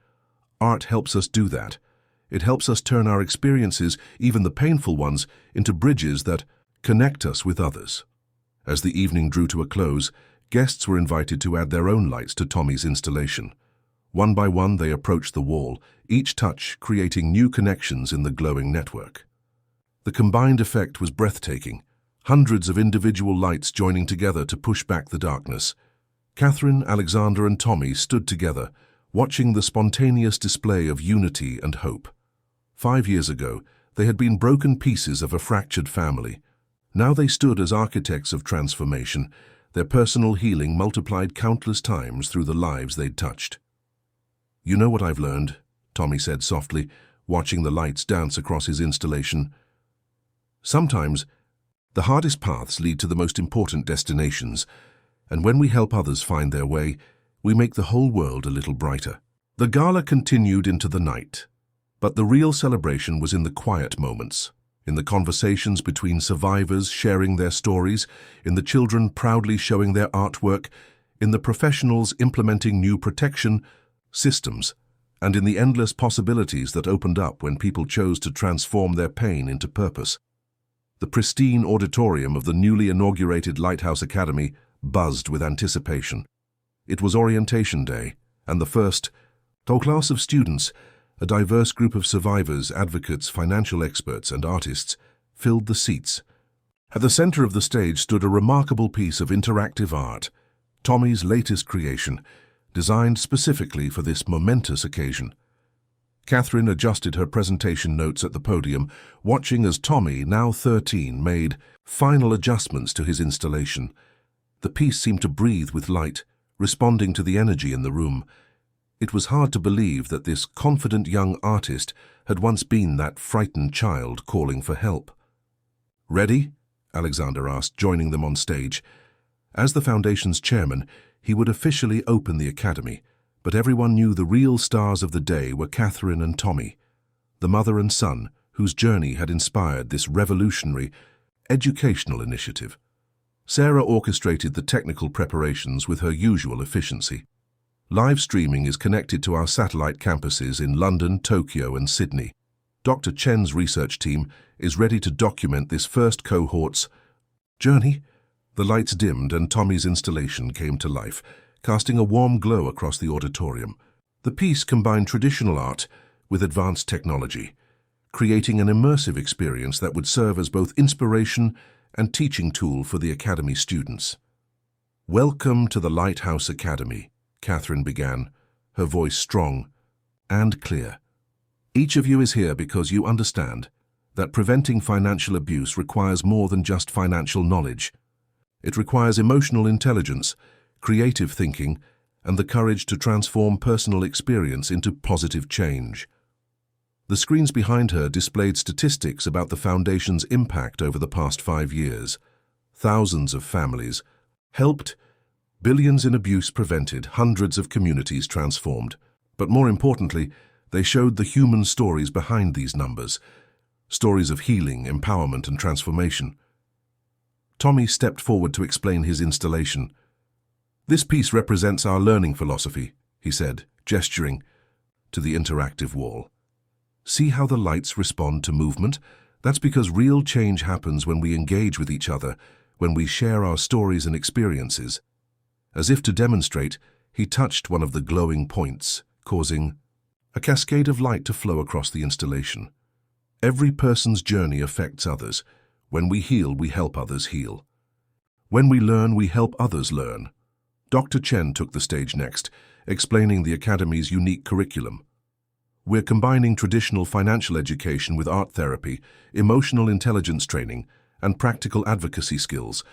Art helps us do that. It helps us turn our experiences, even the painful ones, into bridges that connect us with others. As the evening drew to a close, guests were invited to add their own lights to Tommy's installation. One by one, they approached the wall, each touch creating new connections in the glowing network. The combined effect was breathtaking, hundreds of individual lights joining together to push back the darkness. Catherine, Alexander, and Tommy stood together, watching the spontaneous display of unity and hope. 5 years ago, they had been broken pieces of a fractured family. Now they stood as architects of transformation, their personal healing multiplied countless times through the lives they'd touched. "You know what I've learned," Tommy said softly, watching the lights dance across his installation. "Sometimes, the hardest paths lead to the most important destinations, and when we help others find their way, we make the whole world a little brighter." The gala continued into the night, but the real celebration was in the quiet moments, in the conversations between survivors sharing their stories, in the children proudly showing their artwork, in the professionals implementing new protection systems, and in the endless possibilities that opened up when people chose to transform their pain into purpose. The pristine auditorium of the newly inaugurated Lighthouse Academy buzzed with anticipation. It was orientation day, and the first class of students, A diverse group of survivors, advocates, financial experts, and artists filled the seats. At the center of the stage stood a remarkable piece of interactive art, Tommy's latest creation, designed specifically for this momentous occasion. Catherine adjusted her presentation notes at the podium, watching as Tommy, now 13, made final adjustments to his installation. The piece seemed to breathe with light, responding to the energy in the room. It was hard to believe that this confident young artist had once been that frightened child calling for help. "Ready?" Alexander asked, joining them on stage. As the Foundation's chairman, he would officially open the academy, but everyone knew the real stars of the day were Catherine and Tommy, the mother and son whose journey had inspired this revolutionary, educational initiative. Sarah orchestrated the technical preparations with her usual efficiency. Live streaming is connected to our satellite campuses in London, Tokyo, and Sydney. Dr. Chen's research team is ready to document this first cohort's journey. The lights dimmed and Tommy's installation came to life, casting a warm glow across the auditorium. The piece combined traditional art with advanced technology, creating an immersive experience that would serve as both inspiration and teaching tool for the Academy students. "Welcome to the Lighthouse Academy," Catherine began, her voice strong and clear. "Each of you is here because you understand that preventing financial abuse requires more than just financial knowledge. It requires emotional intelligence, creative thinking, and the courage to transform personal experience into positive change." The screens behind her displayed statistics about the Foundation's impact over the past 5 years. Thousands of families helped, billions in abuse prevented, hundreds of communities transformed. But more importantly, they showed the human stories behind these numbers, stories of healing, empowerment, and transformation. Tommy stepped forward to explain his installation. "This piece represents our learning philosophy," he said, gesturing to the interactive wall. "See how the lights respond to movement? That's because real change happens when we engage with each other, when we share our stories and experiences." As if to demonstrate, he touched one of the glowing points, causing a cascade of light to flow across the installation. Every person's journey affects others. When we heal, we help others heal. When we learn, we help others learn. Dr. Chen took the stage next, explaining the Academy's unique curriculum. "We're combining traditional financial education with art therapy, emotional intelligence training, and practical advocacy skills.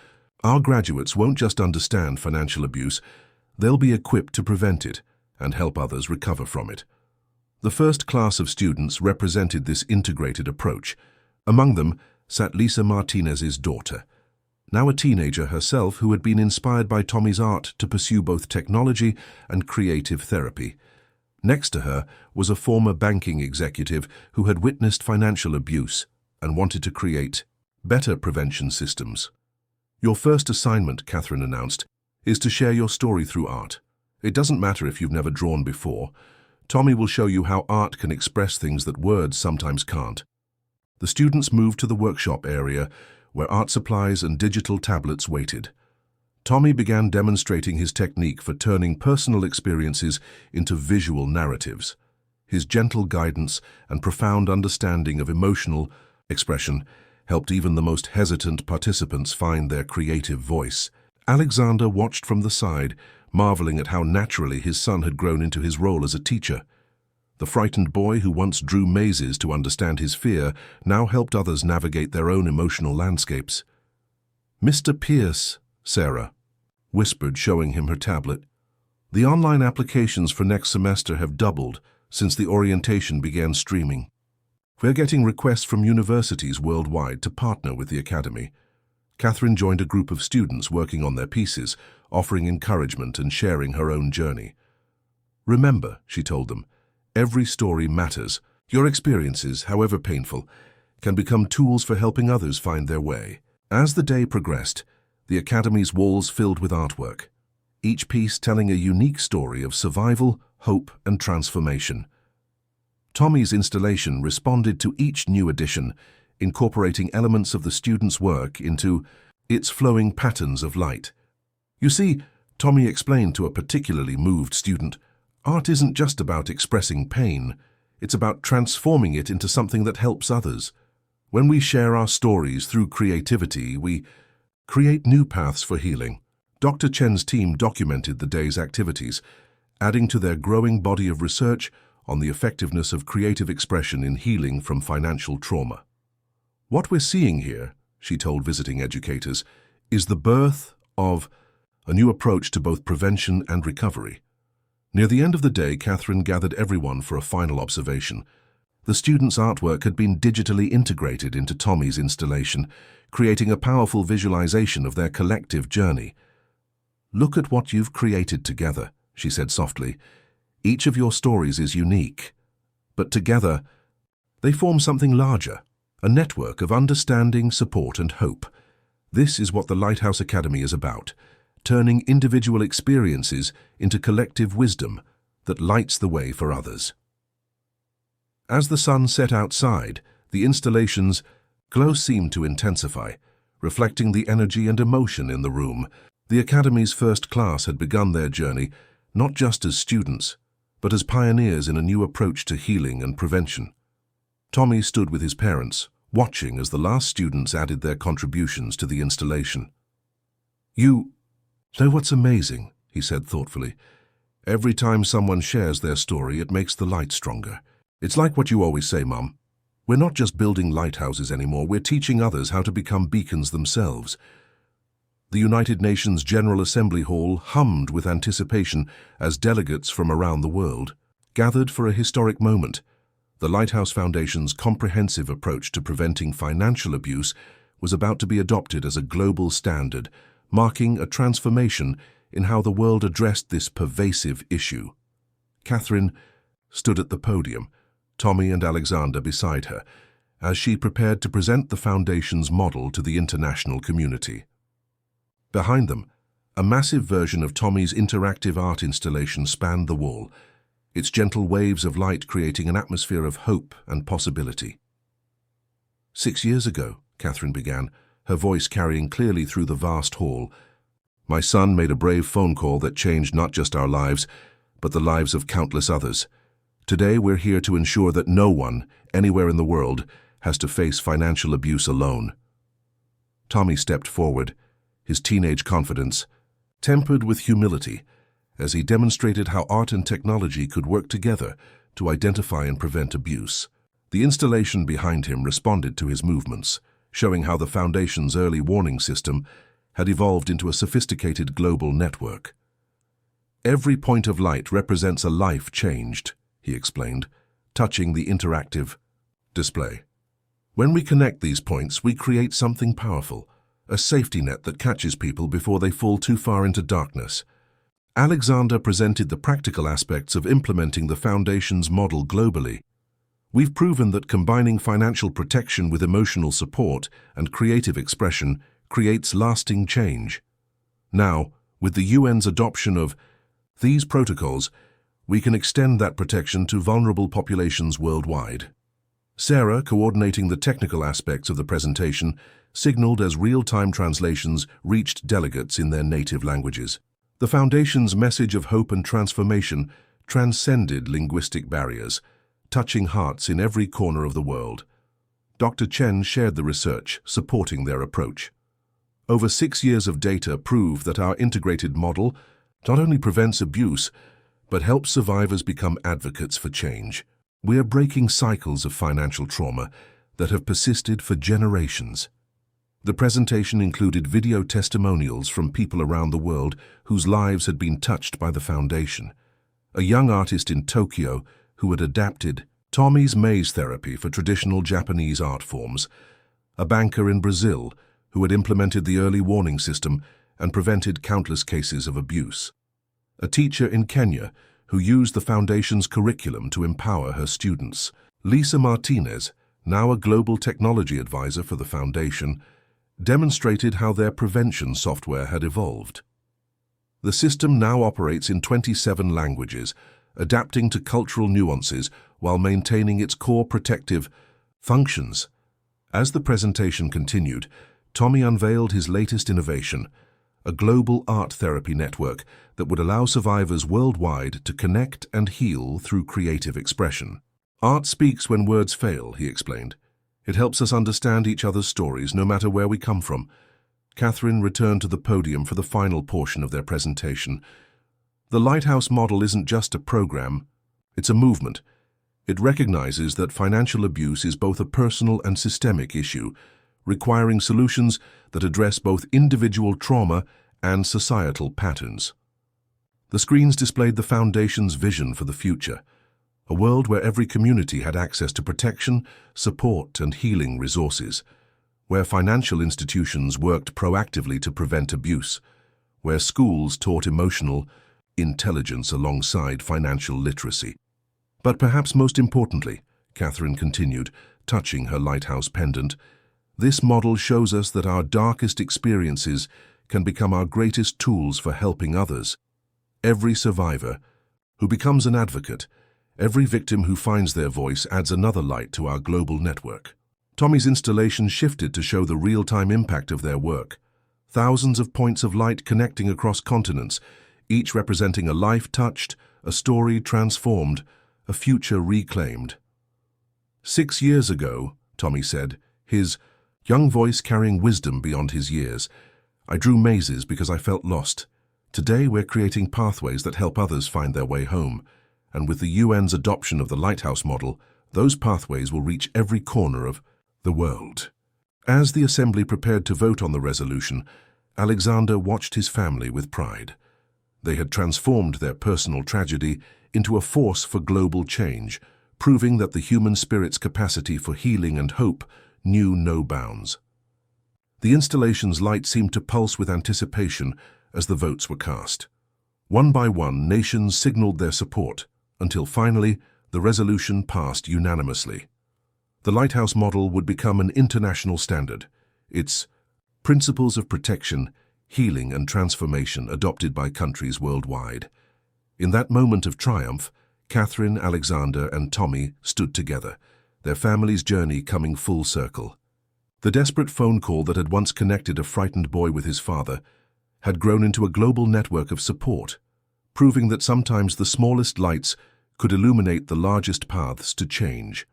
Our graduates won't just understand financial abuse, they'll be equipped to prevent it and help others recover from it." The first class of students represented this integrated approach. Among them sat Lisa Martinez's daughter, now a teenager herself who had been inspired by Tommy's art to pursue both technology and creative therapy. Next to her was a former banking executive who had witnessed financial abuse and wanted to create better prevention systems. "Your first assignment," Catherine announced, "is to share your story through art. It doesn't matter if you've never drawn before. Tommy will show you how art can express things that words sometimes can't." The students moved to the workshop area, where art supplies and digital tablets waited. Tommy began demonstrating his technique for turning personal experiences into visual narratives. His gentle guidance and profound understanding of emotional expression helped even the most hesitant participants find their creative voice. Alexander watched from the side, marveling at how naturally his son had grown into his role as a teacher. The frightened boy who once drew mazes to understand his fear now helped others navigate their own emotional landscapes. "Mr. Pierce," Sarah whispered, showing him her tablet. "The online applications for next semester have doubled since the orientation began streaming. We're getting requests from universities worldwide to partner with the Academy." Catherine joined a group of students working on their pieces, offering encouragement and sharing her own journey. "Remember," she told them, "every story matters. Your experiences, however painful, can become tools for helping others find their way." As the day progressed, the Academy's walls filled with artwork, each piece telling a unique story of survival, hope, and transformation. Tommy's installation responded to each new addition, incorporating elements of the students' work into its flowing patterns of light. "You see," Tommy explained to a particularly moved student, "art isn't just about expressing pain, It's about transforming it into something that helps others. When we share our stories through creativity, we create new paths for healing. Dr. Chen's team documented the day's activities, adding to their growing body of research on the effectiveness of creative expression in healing from financial trauma. What we're seeing here, she told visiting educators, is the birth of a new approach to both prevention and recovery. Near the end of the day, Catherine gathered everyone for a final observation. The students' artwork had been digitally integrated into Tommy's installation, creating a powerful visualization of their collective journey. "Look at what you've created together," she said softly. "Each of your stories is unique, but together they form something larger, a network of understanding, support, and hope. This is what the Lighthouse Academy is about, turning individual experiences into collective wisdom that lights the way for others." As the sun set outside, the installation's glow seemed to intensify, reflecting the energy and emotion in the room. The Academy's first class had begun their journey not just as students, but as pioneers in a new approach to healing and prevention. Tommy stood with his parents, watching as the last students added their contributions to the installation. "You know what's amazing?" he said thoughtfully. "Every time someone shares their story, it makes the light stronger. It's like what you always say, Mum. We're not just building lighthouses anymore, we're teaching others how to become beacons themselves." The United Nations General Assembly Hall hummed with anticipation as delegates from around the world gathered for a historic moment. The Lighthouse Foundation's comprehensive approach to preventing financial abuse was about to be adopted as a global standard, marking a transformation in how the world addressed this pervasive issue. Catherine stood at the podium, Tommy and Alexander beside her, as she prepared to present the Foundation's model to the international community. Behind them, a massive version of Tommy's interactive art installation spanned the wall, its gentle waves of light creating an atmosphere of hope and possibility. 6 years ago, Catherine began, her voice carrying clearly through the vast hall, my son made a brave phone call that changed not just our lives, but the lives of countless others. Today we're here to ensure that no one, anywhere in the world, has to face financial abuse alone. Tommy stepped forward, his teenage confidence tempered with humility, as he demonstrated how art and technology could work together to identify and prevent abuse. The installation behind him responded to his movements, showing how the Foundation's early warning system had evolved into a sophisticated global network. Every point of light represents a life changed, he explained, touching the interactive display. When we connect these points, we create something powerful, a safety net that catches people before they fall too far into darkness. Alexander presented the practical aspects of implementing the Foundation's model globally. We've proven that combining financial protection with emotional support and creative expression creates lasting change. Now, with the UN's adoption of these protocols, we can extend that protection to vulnerable populations worldwide. Sarah, coordinating the technical aspects of the presentation, signaled as real-time translations reached delegates in their native languages. The Foundation's message of hope and transformation transcended linguistic barriers, touching hearts in every corner of the world. Dr. Chen shared the research, supporting their approach. Over 6 years of data prove that our integrated model not only prevents abuse, but helps survivors become advocates for change. We are breaking cycles of financial trauma that have persisted for generations. The presentation included video testimonials from people around the world whose lives had been touched by the Foundation. A young artist in Tokyo who had adapted Tommy's maze therapy for traditional Japanese art forms, a banker in Brazil who had implemented the early warning system and prevented countless cases of abuse, a teacher in Kenya who used the Foundation's curriculum to empower her students, Lisa Martinez, now a global technology advisor for the Foundation, demonstrated how their prevention software had evolved. The system now operates in 27 languages, adapting to cultural nuances while maintaining its core protective functions. As the presentation continued, Tommy unveiled his latest innovation, a global art therapy network that would allow survivors worldwide to connect and heal through creative expression. Art speaks when words fail, he explained. It helps us understand each other's stories, no matter where we come from. Catherine returned to the podium for the final portion of their presentation. The Lighthouse model isn't just a program, it's a movement. It recognizes that financial abuse is both a personal and systemic issue, requiring solutions that address both individual trauma and societal patterns. The screens displayed the Foundation's vision for the future, a world where every community had access to protection, support, and healing resources, where financial institutions worked proactively to prevent abuse, where schools taught emotional intelligence alongside financial literacy. But perhaps most importantly, Catherine continued, touching her lighthouse pendant, this model shows us that our darkest experiences can become our greatest tools for helping others. Every survivor who becomes an advocate, every victim who finds their voice adds another light to our global network. Tommy's installation shifted to show the real-time impact of their work. Thousands of points of light connecting across continents, each representing a life touched, a story transformed, a future reclaimed. 6 years ago, Tommy said, his young voice carrying wisdom beyond his years, I drew mazes because I felt lost. Today we're creating pathways that help others find their way home. And with the UN's adoption of the Lighthouse model, those pathways will reach every corner of the world. As the Assembly prepared to vote on the resolution, Alexander watched his family with pride. They had transformed their personal tragedy into a force for global change, proving that the human spirit's capacity for healing and hope knew no bounds. The installation's light seemed to pulse with anticipation as the votes were cast. One by one, nations signaled their support, until finally the resolution passed unanimously. The Lighthouse model would become an international standard, its principles of protection, healing and transformation adopted by countries worldwide. In that moment of triumph, Catherine, Alexander and Tommy stood together, their family's journey coming full circle. The desperate phone call that had once connected a frightened boy with his father had grown into a global network of support, proving that sometimes the smallest lights could illuminate the largest paths to change.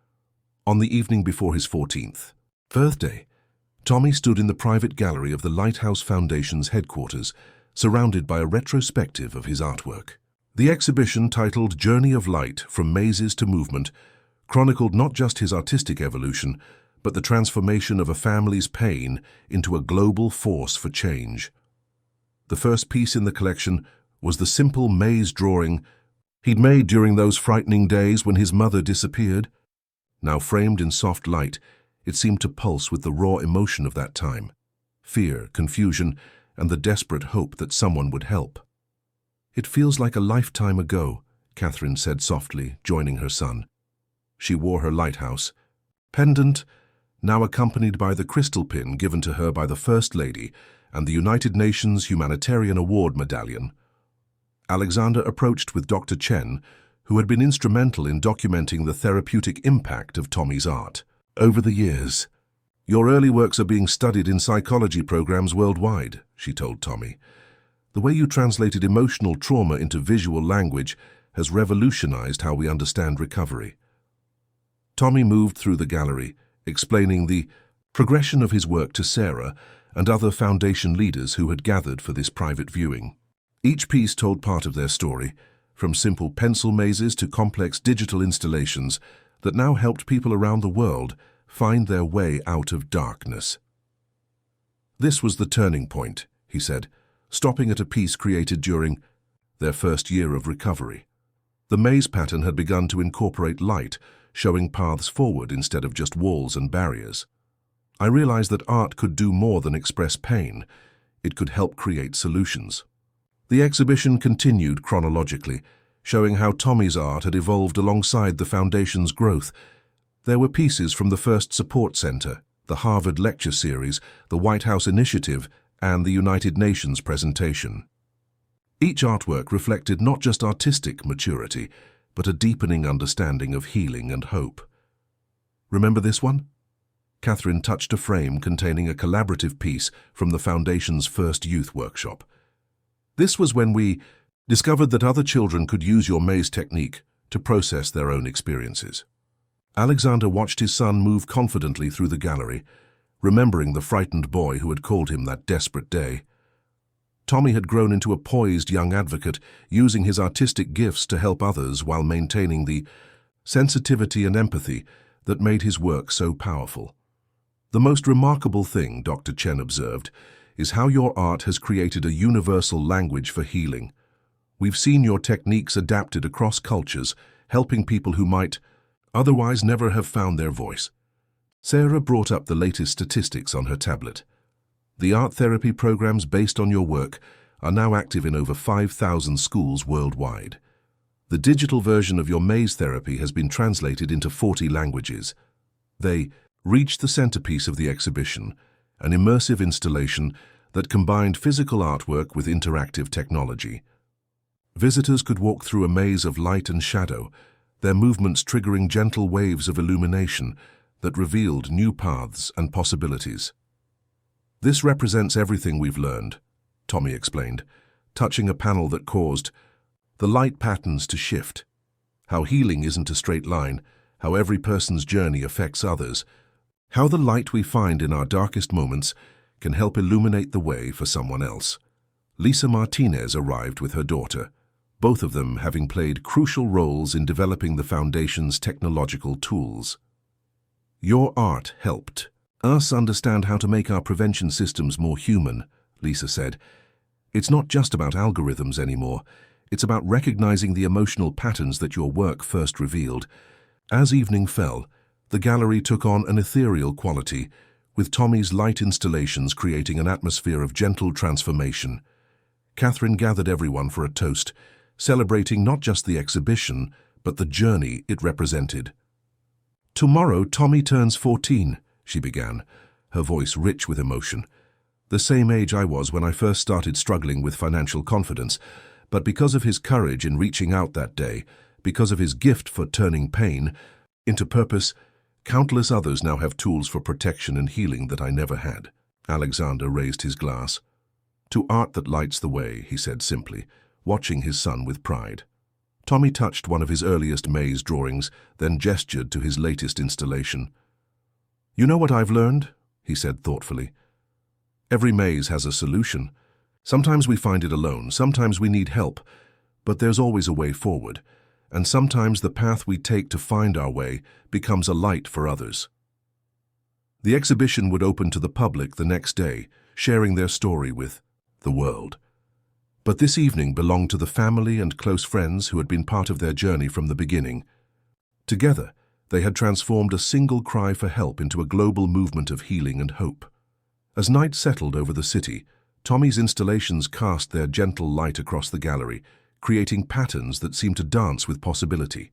On the evening before his 14th birthday, Tommy stood in the private gallery of the Lighthouse Foundation's headquarters, surrounded by a retrospective of his artwork. The exhibition, titled Journey of Light, From Mazes to Movement, chronicled not just his artistic evolution, but the transformation of a family's pain into a global force for change. The first piece in the collection was the simple maze drawing he'd made during those frightening days when his mother disappeared. Now framed in soft light, it seemed to pulse with the raw emotion of that time, fear, confusion, and the desperate hope that someone would help. It feels like a lifetime ago, Catherine said softly, joining her son. She wore her lighthouse pendant, now accompanied by the crystal pin given to her by the First Lady and the United Nations Humanitarian Award medallion. Alexander approached with Dr. Chen, who had been instrumental in documenting the therapeutic impact of Tommy's art. Over the years, your early works are being studied in psychology programs worldwide, she told Tommy. The way you translated emotional trauma into visual language has revolutionized how we understand recovery. Tommy moved through the gallery, explaining the progression of his work to Sarah and other Foundation leaders who had gathered for this private viewing. Each piece told part of their story, from simple pencil mazes to complex digital installations that now helped people around the world find their way out of darkness. This was the turning point, he said, stopping at a piece created during their first year of recovery. The maze pattern had begun to incorporate light, showing paths forward instead of just walls and barriers. I realized that art could do more than express pain. It could help create solutions. The exhibition continued chronologically, showing how Tommy's art had evolved alongside the Foundation's growth. There were pieces from the First Support Center, the Harvard Lecture Series, the White House Initiative, and the United Nations presentation. Each artwork reflected not just artistic maturity, but a deepening understanding of healing and hope. Remember this one? Catherine touched a frame containing a collaborative piece from the Foundation's first youth workshop. This was when we discovered that other children could use your maze technique to process their own experiences. Alexander watched his son move confidently through the gallery, remembering the frightened boy who had called him that desperate day. Tommy had grown into a poised young advocate, using his artistic gifts to help others while maintaining the sensitivity and empathy that made his work so powerful. The most remarkable thing, Dr. Chen observed, is how your art has created a universal language for healing. We've seen your techniques adapted across cultures, helping people who might otherwise never have found their voice. Sarah brought up the latest statistics on her tablet. The art therapy programs based on your work are now active in over 5,000 schools worldwide. The digital version of your maze therapy has been translated into 40 languages. They reached the centerpiece of the exhibition, an immersive installation that combined physical artwork with interactive technology. Visitors could walk through a maze of light and shadow, their movements triggering gentle waves of illumination that revealed new paths and possibilities. This represents everything we've learned, Tommy explained, touching a panel that caused the light patterns to shift. How healing isn't a straight line, how every person's journey affects others, how the light we find in our darkest moments can help illuminate the way for someone else. Lisa Martinez arrived with her daughter, both of them having played crucial roles in developing the Foundation's technological tools. Your art helped us understand how to make our prevention systems more human, Lisa said. It's not just about algorithms anymore. It's about recognizing the emotional patterns that your work first revealed. As evening fell, the gallery took on an ethereal quality, with Tommy's light installations creating an atmosphere of gentle transformation. Catherine gathered everyone for a toast, celebrating not just the exhibition, but the journey it represented. Tomorrow, Tommy turns 14, she began, her voice rich with emotion. The same age I was when I first started struggling with financial confidence, but because of his courage in reaching out that day, because of his gift for turning pain into purpose, countless others now have tools for protection and healing that I never had. Alexander raised his glass. To art that lights the way, he said simply, watching his son with pride. Tommy touched one of his earliest maze drawings, then gestured to his latest installation. You know what I've learned? He said thoughtfully. Every maze has a solution. Sometimes we find it alone, sometimes we need help, but there's always a way forward, and sometimes the path we take to find our way becomes a light for others. The exhibition would open to the public the next day, sharing their story with the world. But this evening belonged to the family and close friends who had been part of their journey from the beginning. Together, they had transformed a single cry for help into a global movement of healing and hope. As night settled over the city, Tommy's installations cast their gentle light across the gallery, creating patterns that seemed to dance with possibility.